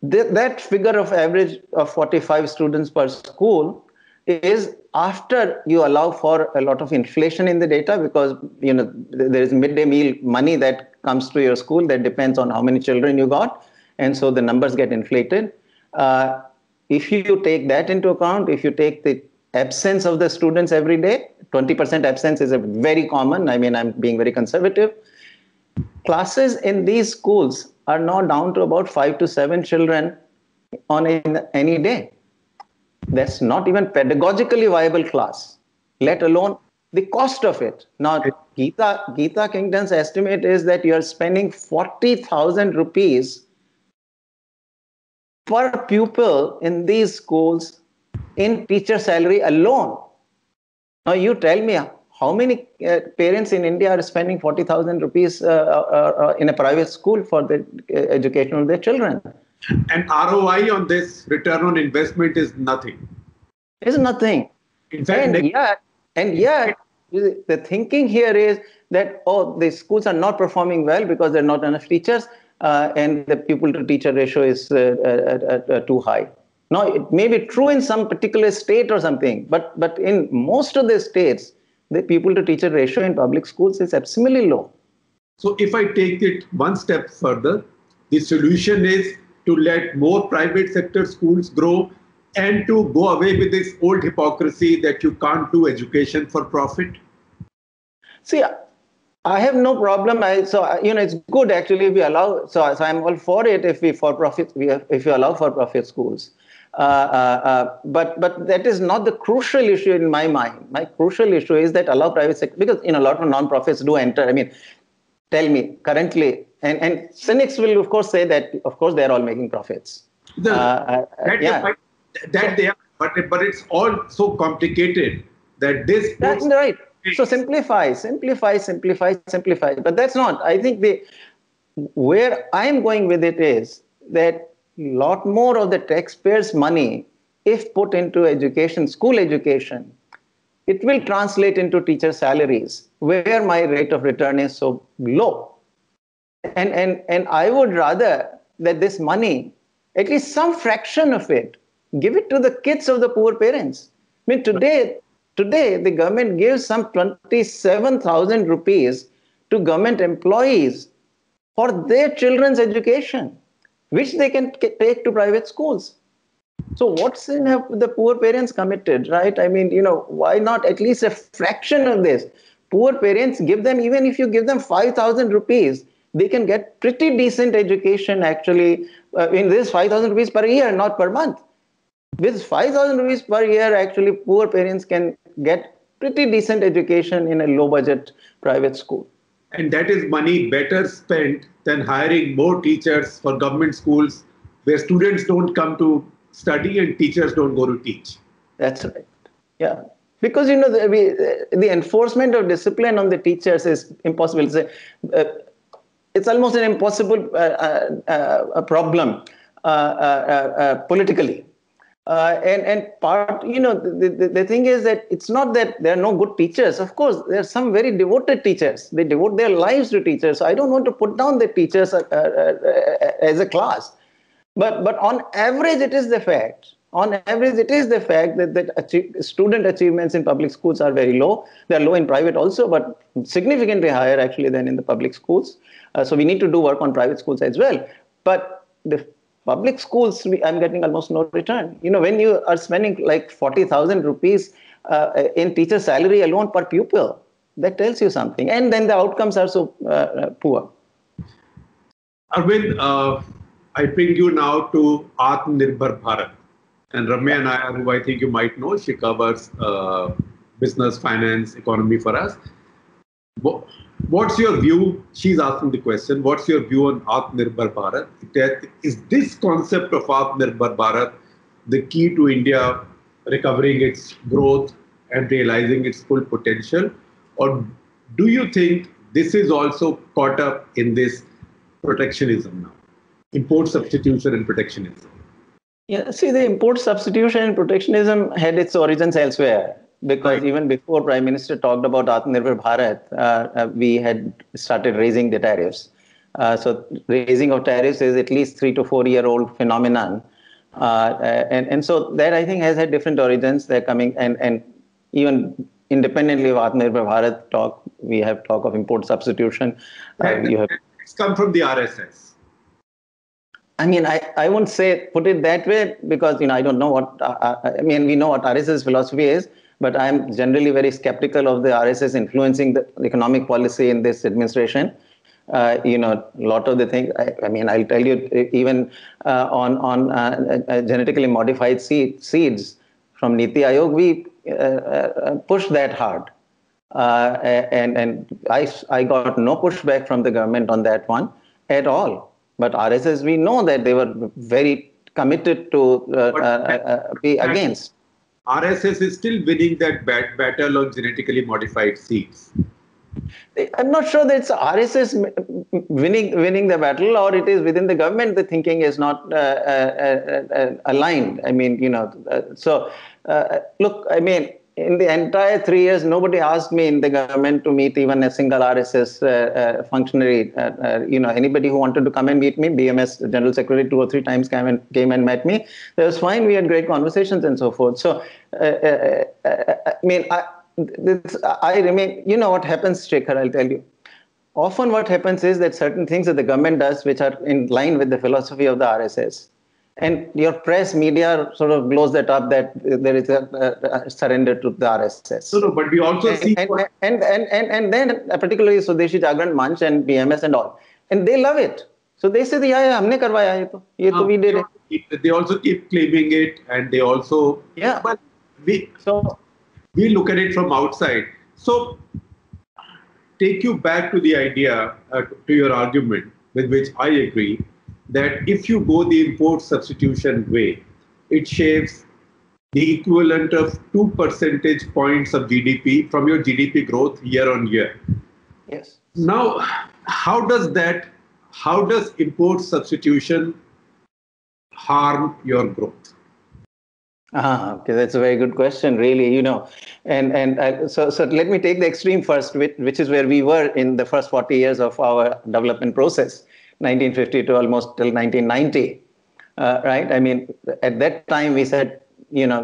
That figure of average of 45 students per school is after you allow for a lot of inflation in the data, because there is midday meal money that comes to your school that depends on how many children you got, and so the numbers get inflated. If you take that into account, if you take the absence of the students every day, 20% absence is a very common. I mean, I'm being very conservative. Classes in these schools are now down to about 5 to 7 children on any day. That's not even pedagogically viable class, let alone the cost of it. Now, Geeta Kingdon's estimate is that you are spending 40,000 rupees per pupil in these schools in teacher salary alone. Now, you tell me, how many parents in India are spending 40,000 rupees in a private school for the education of their children? And ROI on this, return on investment, is nothing. It's nothing. In fact, and yet, the thinking here is that, the schools are not performing well because there are not enough teachers, and the pupil to teacher ratio is too high. Now, it may be true in some particular state or something, but in most of the states, the pupil to teacher ratio in public schools is absolutely low. So if I take it one step further, the solution is to let more private sector schools grow and to go away with this old hypocrisy that you can't do education for profit. See, I have no problem. It's good actually if we allow. So I'm all for it if we allow for profit schools. But that is not the crucial issue in my mind. My crucial issue is that allow private sector, because a lot of non-profits do enter. I mean, tell me currently, and cynics will of course say that of course they are all making profits. That they are, but it's all so complicated that this. That's right. So simplify. But that's not. I think where I'm going with it is that a lot more of the taxpayers' money, if put into education, school education, it will translate into teacher salaries, where my rate of return is so low. And I would rather that this money, at least some fraction of it, give it to the kids of the poor parents. I mean, today, the government gives some 27,000 rupees to government employees for their children's education, which they can take to private schools. So what's in the poor parents committed, right? I mean, why not at least a fraction of this? Poor parents, give them, even if you give them 5,000 rupees, they can get pretty decent education actually. In this 5,000 rupees per year, not per month. With 5,000 rupees per year, actually, poor parents can get pretty decent education in a low-budget private school. And that is money better spent than hiring more teachers for government schools where students don't come to study and teachers don't go to teach. That's right. Yeah. Because, the enforcement of discipline on the teachers is impossible. It's almost an impossible problem politically. And part, the thing is that it's not that there are no good teachers. Of course, there are some very devoted teachers. They devote their lives to teachers. So I don't want to put down the teachers as a class. But on average, it is the fact. On average, it is the fact that student achievements in public schools are very low. They are low in private also, but significantly higher actually than in the public schools. So we need to do work on private schools as well. But the public schools, I'm getting almost no return. When you are spending like 40,000 rupees in teacher salary alone per pupil, that tells you something. And then the outcomes are so poor. Arvind, I bring you now to Atmanirbhar Bharat. And Ramya Nair, who I think you might know, she covers business, finance, economy for us. What's your view? She's asking the question, what's your view on Atmanirbhar Bharat? Is this concept of Atmanirbhar Bharat the key to India recovering its growth and realizing its full potential? Or do you think this is also caught up in this protectionism now? Import substitution and protectionism. Yeah, see, the import substitution and protectionism had its origins elsewhere. Because even before Prime Minister talked about Atmanirbhar Bharat, we had started raising the tariffs. So raising of tariffs is at least 3 to 4 year old phenomenon. And so that I think has had different origins. They're coming and even independently of Atmanirbhar Bharat talk, we have talk of import substitution. It's come from the RSS. I mean, I won't put it that way because, I don't know what, we know what RSS philosophy is. But I'm generally very skeptical of the RSS influencing the economic policy in this administration. A lot of the things, I'll tell you, even on genetically modified seeds from Niti Aayog, we pushed that hard. And I got no pushback from the government on that one at all. But RSS, we know that they were very committed to be against. RSS is still winning that battle on genetically modified seeds. I'm not sure that it's RSS winning the battle, or it is within the government the thinking is not aligned. Look, in the entire 3 years, nobody asked me in the government to meet even a single RSS functionary. Anybody who wanted to come and meet me, BMS General Secretary 2 or 3 times came and met me. It was fine. We had great conversations and so forth. So, I remain, what happens, Shekhar, I'll tell you. Often what happens is that certain things that the government does, which are in line with the philosophy of the RSS, and your press media sort of blows that up that there is a surrender to the RSS. No, but we also see... And then particularly Swadeshi Jagran Manch and BMS and all. And they love it. So they say, yeah, humne karwaya we did it. They also keep claiming it, and they also... Yeah. But we look at it from outside. So take you back to the idea, to your argument, with which I agree, that if you go the import substitution way, it shaves the equivalent of 2 percentage points of GDP from your GDP growth year on year. Yes. Now, how does import substitution harm your growth? Okay, that's a very good question, really, So let me take the extreme first, which is where we were in the first 40 years of our development process. 1950 to almost till 1990, right? I mean, at that time we said, we were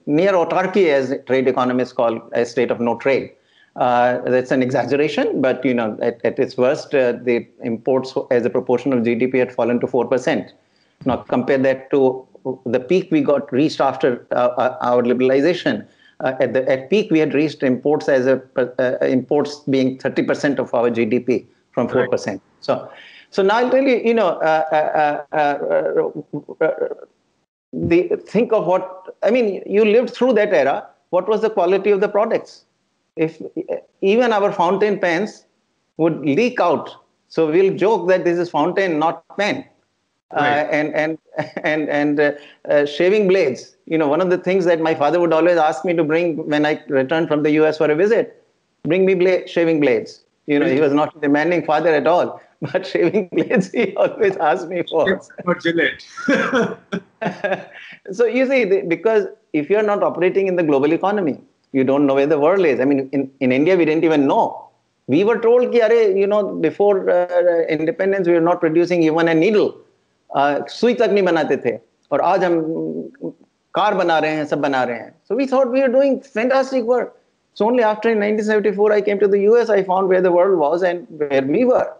near autarky, as trade economists call a state of no trade. That's an exaggeration, but at its worst, the imports as a proportion of GDP had fallen to 4%. Now compare that to the peak we reached after our liberalization. At peak, we had reached imports imports being 30% of our GDP from 4%. Right. So now I'll tell you, think of what, you lived through that era. What was the quality of the products? If even our fountain pens would leak out. So we'll joke that this is fountain, not pen. Right. And shaving blades. One of the things that my father would always ask me to bring when I returned from the US for a visit, bring me shaving blades. He was not a demanding father at all, but shaving blades he always asked me for. For Gillette. So you see, because if you're not operating in the global economy, you don't know where the world is. In India, we didn't even know. We were told that, before independence, we were not producing even a needle. सुई तक नहीं बनाते थे और आज हम car बना रहे हैं, सब बना रहे हैं. So we thought we were doing fantastic work. So only after in 1974 I came to the US, I found where the world was and where we were.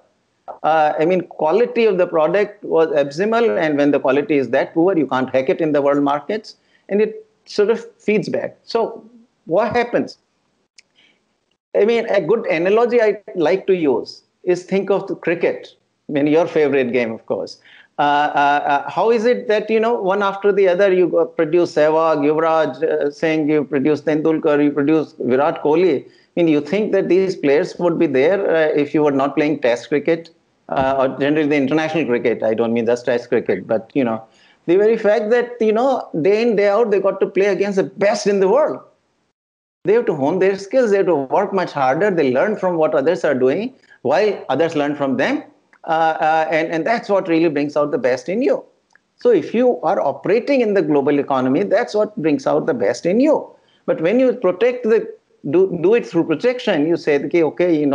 Quality of the product was abysmal, and when the quality is that poor, you can't hack it in the world markets, and it sort of feeds back. So what happens? A good analogy I like to use is think of the cricket, your favorite game, of course. How is it that, one after the other, you produce Sehwag, Yuvraj Singh, you produce Tendulkar, you produce Virat Kohli? You think that these players would be there if you were not playing test cricket or generally the international cricket? I don't mean just test cricket, but, the very fact that, day in, day out, they got to play against the best in the world. They have to hone their skills. They have to work much harder. They learn from what others are doing while others learn from them. And that's what really brings out the best in you. So if you are operating in the global economy, that's what brings out the best in you. But when you do it through protection, you say, okay,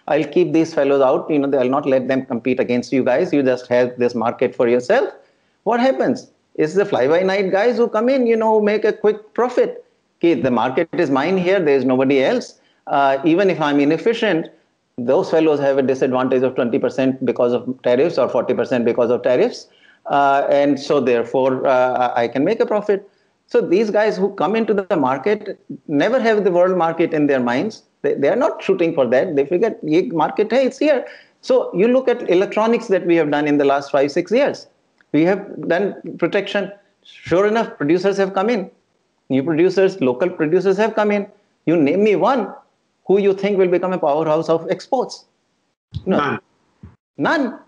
I'll keep these fellows out. I'll not let them compete against you guys. You just have this market for yourself. What happens? It's the fly-by-night guys who come in, who make a quick profit. Okay, the market is mine here. There is nobody else. Even if I'm inefficient, those fellows have a disadvantage of 20% because of tariffs or 40% because of tariffs. And so therefore, I can make a profit. So these guys who come into the market never have the world market in their minds. They are not shooting for that. They figure, ye market hai, it's here. So you look at electronics that we have done in the last 5-6 years. We have done protection. Sure enough, producers have come in. New producers, local producers have come in. You name me one who you think will become a powerhouse of exports. No. None.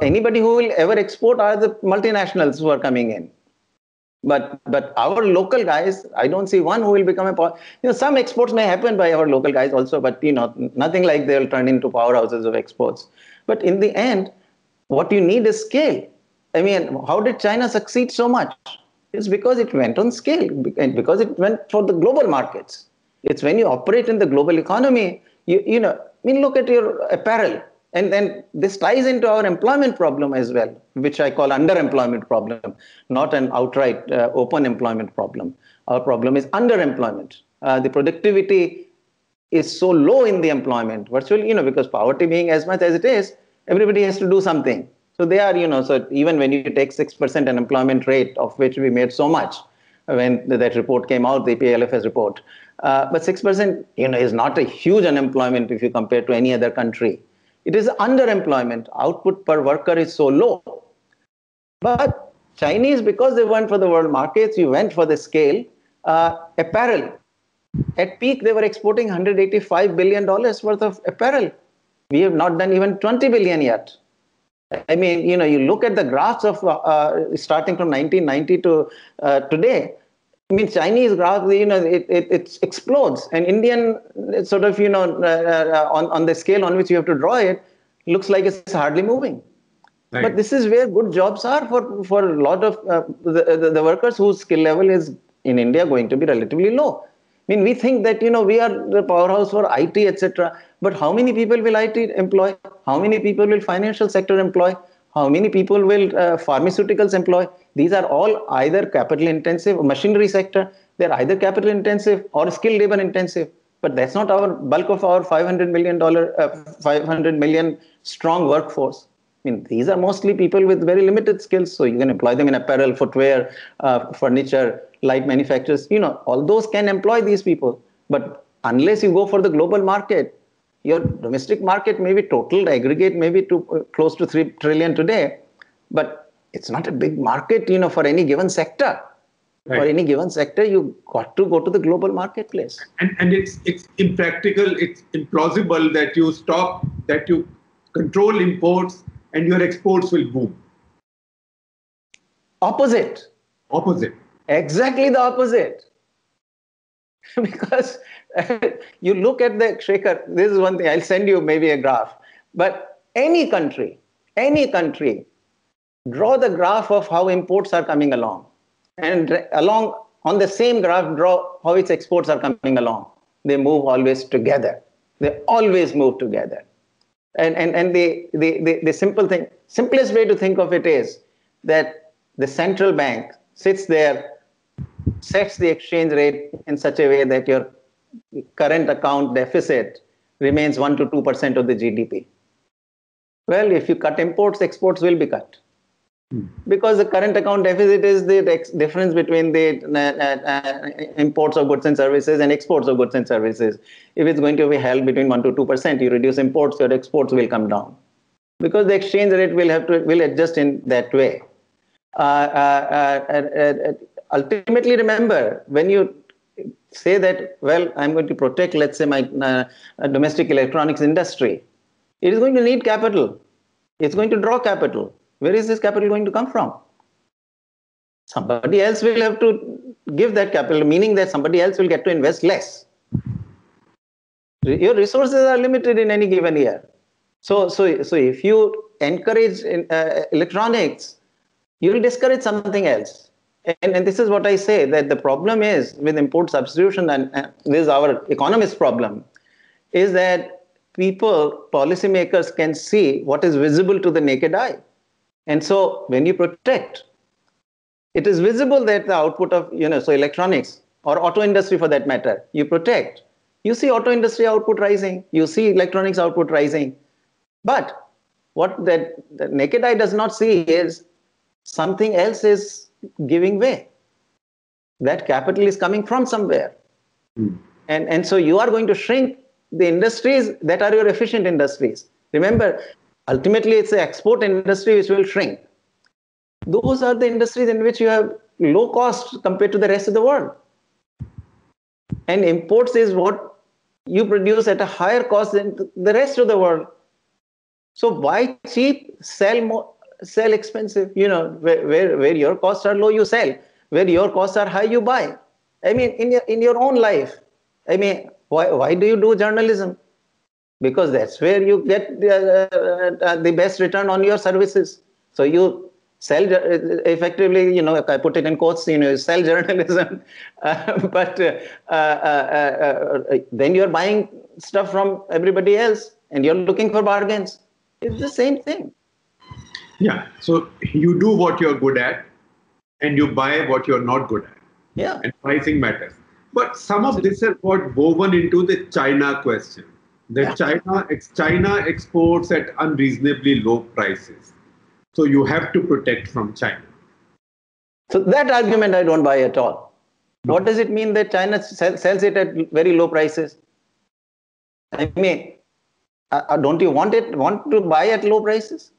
Anybody who will ever export are the multinationals who are coming in. But our local guys, I don't see one who will become a power. Some exports may happen by our local guys also, but nothing like they'll turn into powerhouses of exports. But in the end, what you need is scale. How did China succeed so much? It's because it went on scale, and because it went for the global markets. It's when you operate in the global economy, look at your apparel. And then this ties into our employment problem as well, which I call underemployment problem, not an outright open employment problem. Our problem is underemployment. The productivity is so low in the employment, virtually, because poverty being as much as it is, everybody has to do something. So they are, so even when you take 6% unemployment rate, of which we made so much when that report came out, the PLFS report, but 6%, is not a huge unemployment if you compare to any other country. It is underemployment. Output per worker is so low. But Chinese, because they went for the world markets, you went for the scale. Apparel. At peak, they were exporting $185 billion worth of apparel. We have not done even 20 billion yet. I mean, you look at the graphs of starting from 1990 to today. I mean, Chinese graph, it explodes. And Indian sort of, on the scale on which you have to draw it, looks like it's hardly moving. Right. But this is where good jobs are for a lot of the workers whose skill level is in India going to be relatively low. I mean, we think that, we are the powerhouse for IT, etc. But how many people will IT employ? How many people will financial sector employ? How many people will pharmaceuticals employ? These are all either capital intensive or machinery sector. They're either capital intensive or skilled labor intensive. But that's not our bulk of our $500 million strong workforce. I mean, these are mostly people with very limited skills. So you can employ them in apparel, footwear, furniture, light manufacturers. All those can employ these people. But unless you go for the global market, your domestic market may be total aggregate, maybe to close to 3 trillion today, but it's not a big market, for any given sector. Right. For any given sector, you got to go to the global marketplace. And it's impractical, it's implausible that you control imports and your exports will boom. Opposite. Exactly the opposite. Because you look at the Shekhar, this is one thing, I'll send you maybe a graph, but any country, draw the graph of how imports are coming along, and along on the same graph, draw how its exports are coming along. They move always together. They always move together. And the simplest way to think of it is that the central bank sits there, sets the exchange rate in such a way that your current account deficit remains 1 to 2% of the GDP. Well, if you cut imports, exports will be cut. Because the current account deficit is the difference between the imports of goods and services and exports of goods and services. If it's going to be held between 1 to 2%, you reduce imports, your exports will come down. Because the exchange rate will adjust in that way. Ultimately, remember, when you say that, well, I'm going to protect, let's say, my domestic electronics industry, it is going to need capital. It's going to draw capital. Where is this capital going to come from? Somebody else will have to give that capital, meaning that somebody else will get to invest less. Your resources are limited in any given year. So if you encourage electronics, you will discourage something else. And this is what I say, that the problem is with import substitution, and this is our economist problem, is that policymakers can see what is visible to the naked eye. And so when you protect, it is visible that the output of, so electronics or auto industry for that matter, you protect. You see auto industry output rising, you see electronics output rising. But what the naked eye does not see is something else is giving way. That capital is coming from somewhere. And so you are going to shrink the industries that are your efficient industries. Remember, ultimately, it's the export industry which will shrink. Those are the industries in which you have low cost compared to the rest of the world. And imports is what you produce at a higher cost than the rest of the world. So buy cheap, sell more, sell expensive. Where your costs are low, you sell. Where your costs are high, you buy. I mean, in your own life. I mean, why do you do journalism? Because that's where you get the best return on your services. So you effectively, I put it in quotes, sell journalism, but then you're buying stuff from everybody else and you're looking for bargains. It's the same thing. Yeah. So you do what you're good at and you buy what you're not good at. Yeah. And pricing matters. But some of this has got woven into the China question. That China exports at unreasonably low prices. So you have to protect from China. So that argument I don't buy at all. No. What does it mean that China sells it at very low prices? I mean, don't you want to buy at low prices?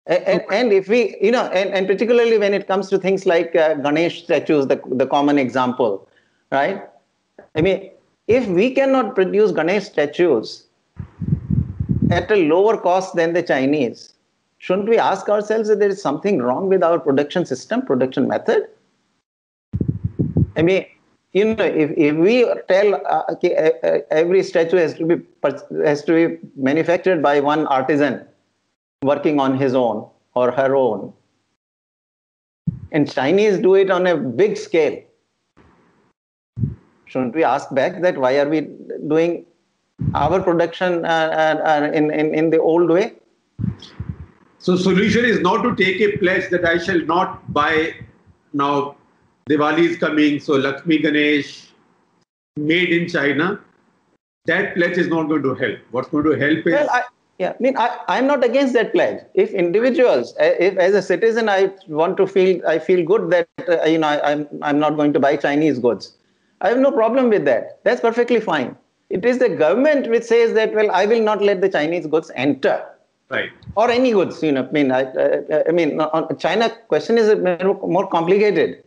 And if we, and particularly when it comes to things like Ganesh statues, the common example, right? I mean, if we cannot produce Ganesh statues at a lower cost than the Chinese, shouldn't we ask ourselves if there is something wrong with our production system, production method? I mean, if we tell every statue has to be manufactured by one artisan working on his own or her own, and Chinese do it on a big scale, shouldn't we ask back that why are we doing our production in the old way? So solution is not to take a pledge that I shall not buy now. Diwali is coming, so Lakshmi Ganesh made in China. That pledge is not going to help. What's going to help is... Well, I'm not against that pledge. If individuals, if as a citizen, I feel good that I'm not going to buy Chinese goods, I have no problem with that. That's perfectly fine. It is the government which says that, well, I will not let the Chinese goods enter. Right. Or any goods, China question is more complicated.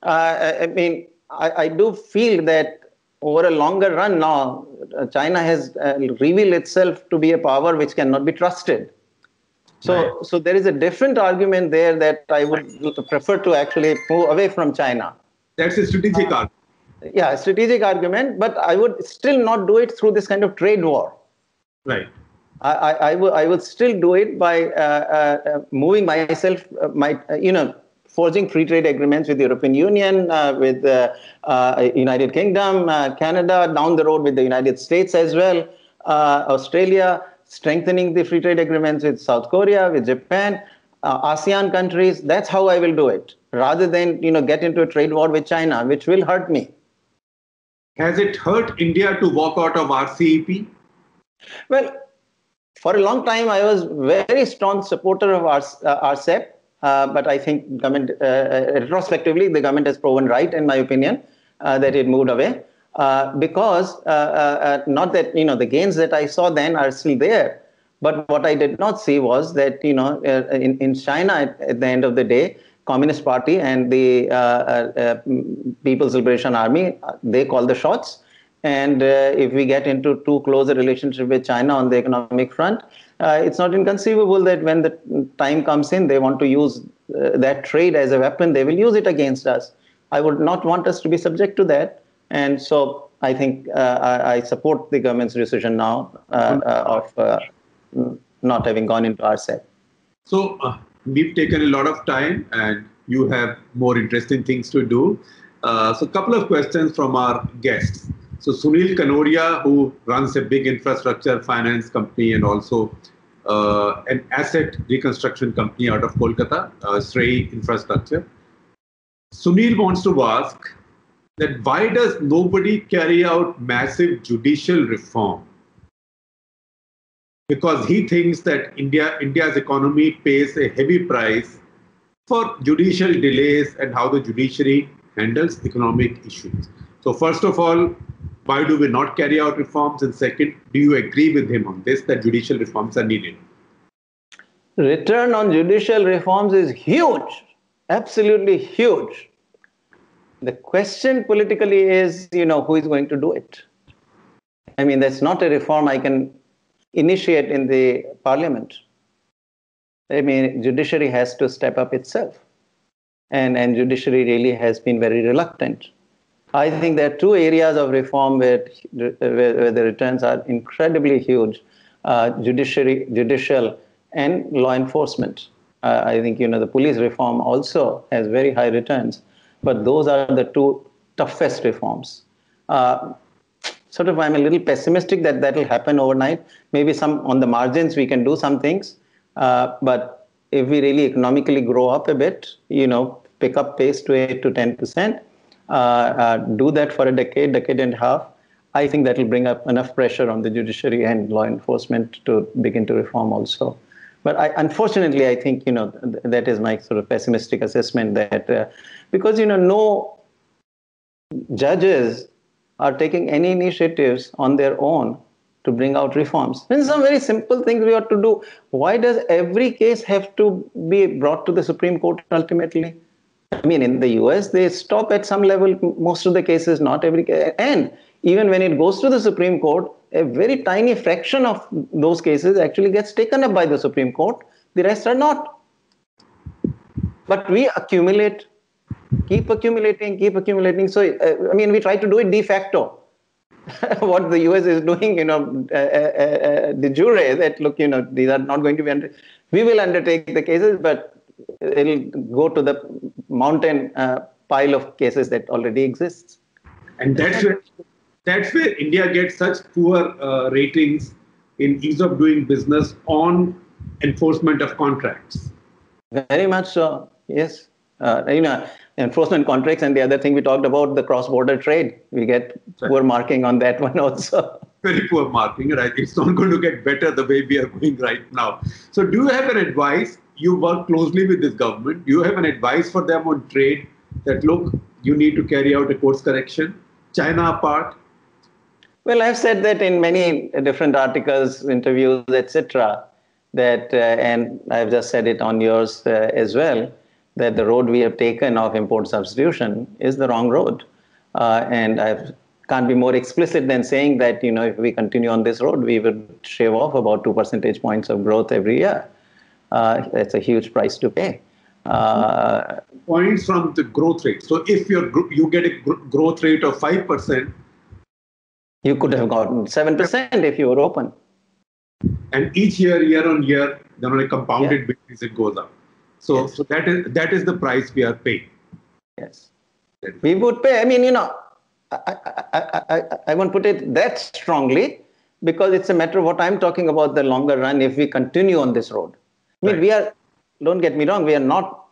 I do feel that over a longer run now, China has revealed itself to be a power which cannot be trusted. So there is a different argument there that I would prefer to actually move away from China. That's a strategic argument. Yeah, a strategic argument, but I would still not do it through this kind of trade war. Right. I would still do it by moving myself, forging free trade agreements with the European Union, with the United Kingdom, Canada, down the road with the United States as well, Australia, strengthening the free trade agreements with South Korea, with Japan, ASEAN countries. That's how I will do it, rather than get into a trade war with China, which will hurt me. Has it hurt India to walk out of RCEP? Well, for a long time, I was very strong supporter of RCEP. But I think government, retrospectively, the government has proven right, in my opinion, that it moved away. Because not that, the gains that I saw then are still there. But what I did not see was that, in China, at the end of the day, Communist Party and the People's Liberation Army, they call the shots. And if we get into too close a relationship with China on the economic front, it's not inconceivable that when the time comes in, they want to use that trade as a weapon, they will use it against us. I would not want us to be subject to that. And so I think I support the government's decision now of not having gone into RCEP. So we've taken a lot of time and you have more interesting things to do. So a couple of questions from our guests. So Sunil Kanoria, who runs a big infrastructure finance company and also an asset reconstruction company out of Kolkata, Shrey Infrastructure. Sunil wants to ask that why does nobody carry out massive judicial reform? Because he thinks that India's economy pays a heavy price for judicial delays and how the judiciary handles economic issues. So first of all, why do we not carry out reforms? And second, do you agree with him on this, that judicial reforms are needed? Return on judicial reforms is huge, absolutely huge. The question politically is, who is going to do it? I mean, that's not a reform I can initiate in the parliament. I mean, judiciary has to step up itself. And judiciary really has been very reluctant. I think there are two areas of reform where the returns are incredibly huge, judicial and law enforcement. I think, the police reform also has very high returns, but those are the two toughest reforms. Sort of, I'm a little pessimistic that will happen overnight. Maybe some on the margins we can do some things, but if we really economically grow up a bit, pick up pace to 8 to 10%, do that for a decade and a half, I think that will bring up enough pressure on the judiciary and law enforcement to begin to reform also. But unfortunately, I think, that is my sort of pessimistic assessment that because, no judges are taking any initiatives on their own to bring out reforms. And some very simple things we ought to do. Why does every case have to be brought to the Supreme Court ultimately? I mean, in the US, they stop at some level, most of the cases, not every case. And even when it goes to the Supreme Court, a very tiny fraction of those cases actually gets taken up by the Supreme Court. The rest are not. But we accumulate, keep accumulating. So, we try to do it de facto. What the US is doing, de jure, that look, these are not going to be we will undertake the cases, but it'll go to the mountain pile of cases that already exists. And that's where India gets such poor ratings in ease of doing business on enforcement of contracts. Very much so, yes. Enforcement contracts, and the other thing we talked about, the cross-border trade. We get poor marking on that one also. Very poor marking, right? It's not going to get better the way we are going right now. So do you have an advice? You work closely with this government. Do you have an advice for them on trade that, look, you need to carry out a course correction, China apart? Well, I've said that in many different articles, interviews, etc., that, and I've just said it on yours as well, that the road we have taken of import substitution is the wrong road. And I can't be more explicit than saying that, if we continue on this road, we will shave off about 2 percentage points of growth every year. That's a huge price to pay. Points from the growth rate. So if you get a growth rate of 5%, you could have gotten 7% if you were open. And each year on year, then on a compounded basis, it goes up. So, yes. So that is the price we are paying. Yes, we would pay. I won't put it that strongly, because it's a matter of what I'm talking about, the longer run. If we continue on this road, we are. Don't get me wrong. We are not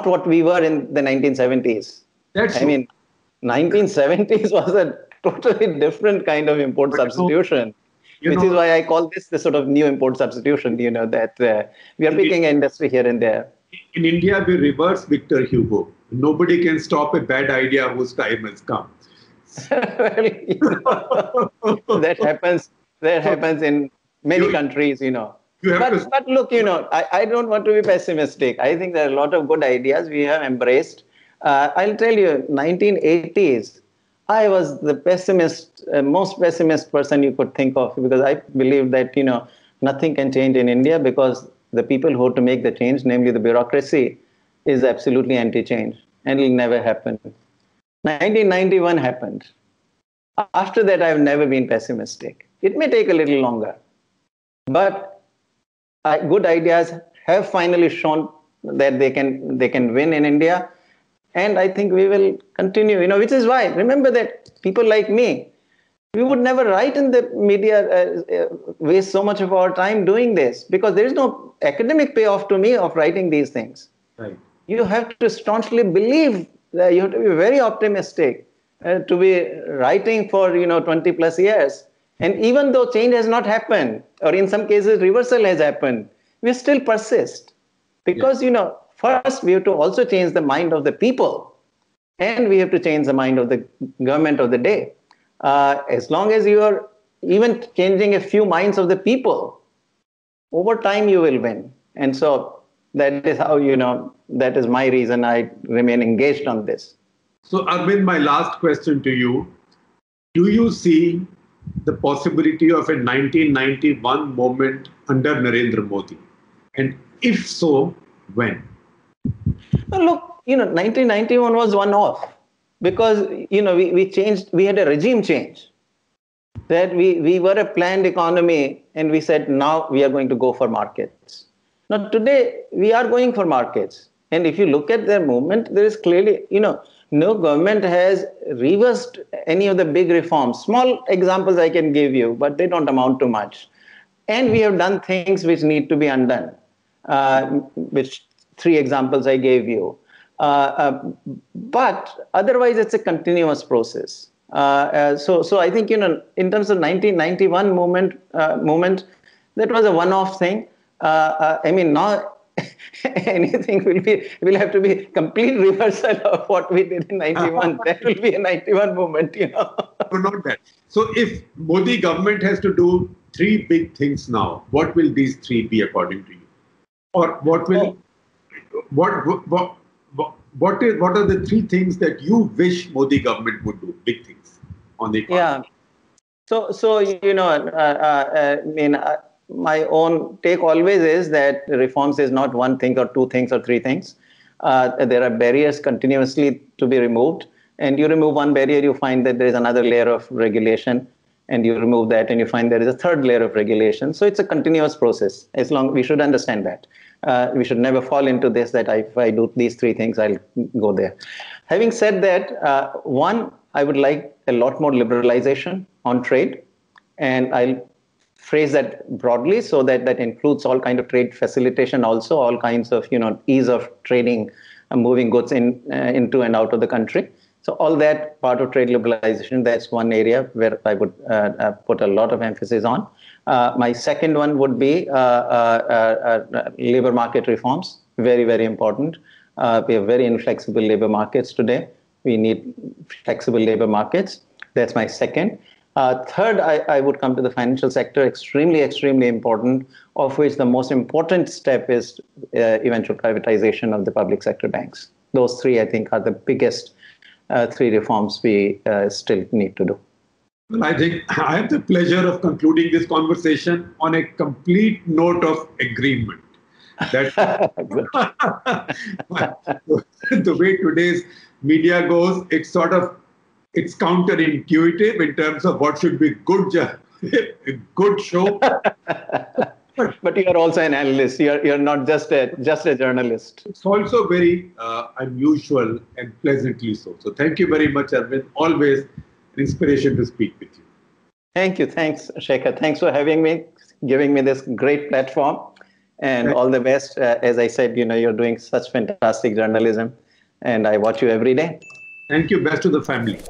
what we were in the 1970s. 1970s was a totally different kind of import substitution. Which is why I call this the sort of new import substitution, that we are picking industry here and there. In India, we reverse Victor Hugo. Nobody can stop a bad idea whose time has come. That happens in many countries, But look, I don't want to be pessimistic. I think there are a lot of good ideas we have embraced. I'll tell you, 1980s, I was the most pessimist person you could think of, because I believe that, nothing can change in India because the people who have to make the change, namely the bureaucracy, is absolutely anti-change and will never happen. 1991 happened. After that, I've never been pessimistic. It may take a little longer, but good ideas have finally shown that they can win in India. And I think we will continue, which is why, remember that people like me, we would never write in the media, waste so much of our time doing this, because there is no academic payoff to me of writing these things. Right. You have to staunchly believe that you have to be very optimistic to be writing for, 20 plus years. And even though change has not happened, or in some cases reversal has happened, we still persist. Because, first, we have to also change the mind of the people, and we have to change the mind of the government of the day. As long as you are even changing a few minds of the people, over time you will win. And so that is how, that is my reason I remain engaged on this. So, Arvind, my last question to you. Do you see the possibility of a 1991 moment under Narendra Modi? And if so, when? Well, look, 1991 was one-off because, we changed, we had a regime change. That we were a planned economy and we said, now we are going to go for markets. Now, today, we are going for markets. And if you look at their movement, there is clearly, no government has reversed any of the big reforms. Small examples I can give you, but they don't amount to much. And we have done things which need to be undone, which 3 examples I gave you. But otherwise, it's a continuous process. So I think, in terms of 1991 movement, that was a one-off thing. I mean, now anything will have to be complete reversal of what we did in 91. That will be a 91 movement, No, not that. So if Modi government has to do 3 big things now, what will these 3 be according to you? Or what will, what are the 3 things that you wish Modi government would do, big things on the economy? Yeah. So my own take always is that reforms is not 1 thing or 2 things or 3 things. There are barriers continuously to be removed. And you remove 1 barrier, you find that there is another layer of regulation. And you remove that and you find there is a 3rd layer of regulation. So it's a continuous process. We should understand that. We should never fall into this, that if I do these 3 things, I'll go there. Having said that, 1, I would like a lot more liberalization on trade. And I'll phrase that broadly so that includes all kind of trade facilitation, also all kinds of ease of trading, moving goods into and out of the country. So all that part of trade liberalization, that's one area where I would put a lot of emphasis on. My second one would be labor market reforms, very, very important. We have very inflexible labor markets today. We need flexible labor markets. That's my second. Third, I would come to the financial sector, extremely, extremely important, of which the most important step is eventual privatization of the public sector banks. Those 3, I think, are the biggest 3 reforms we still need to do. Well, I think I have the pleasure of concluding this conversation on a complete note of agreement. That the way today's media goes, it's counterintuitive in terms of what should be good show. But you are also an analyst. You're not just a journalist. It's also very unusual and pleasantly so. So thank you very much, Arvind. Always an inspiration to speak with you. Thank you. Thanks, Shekhar. Thanks for having me, giving me this great platform. And all the best. As I said, you're doing such fantastic journalism. And I watch you every day. Thank you. Best to the family.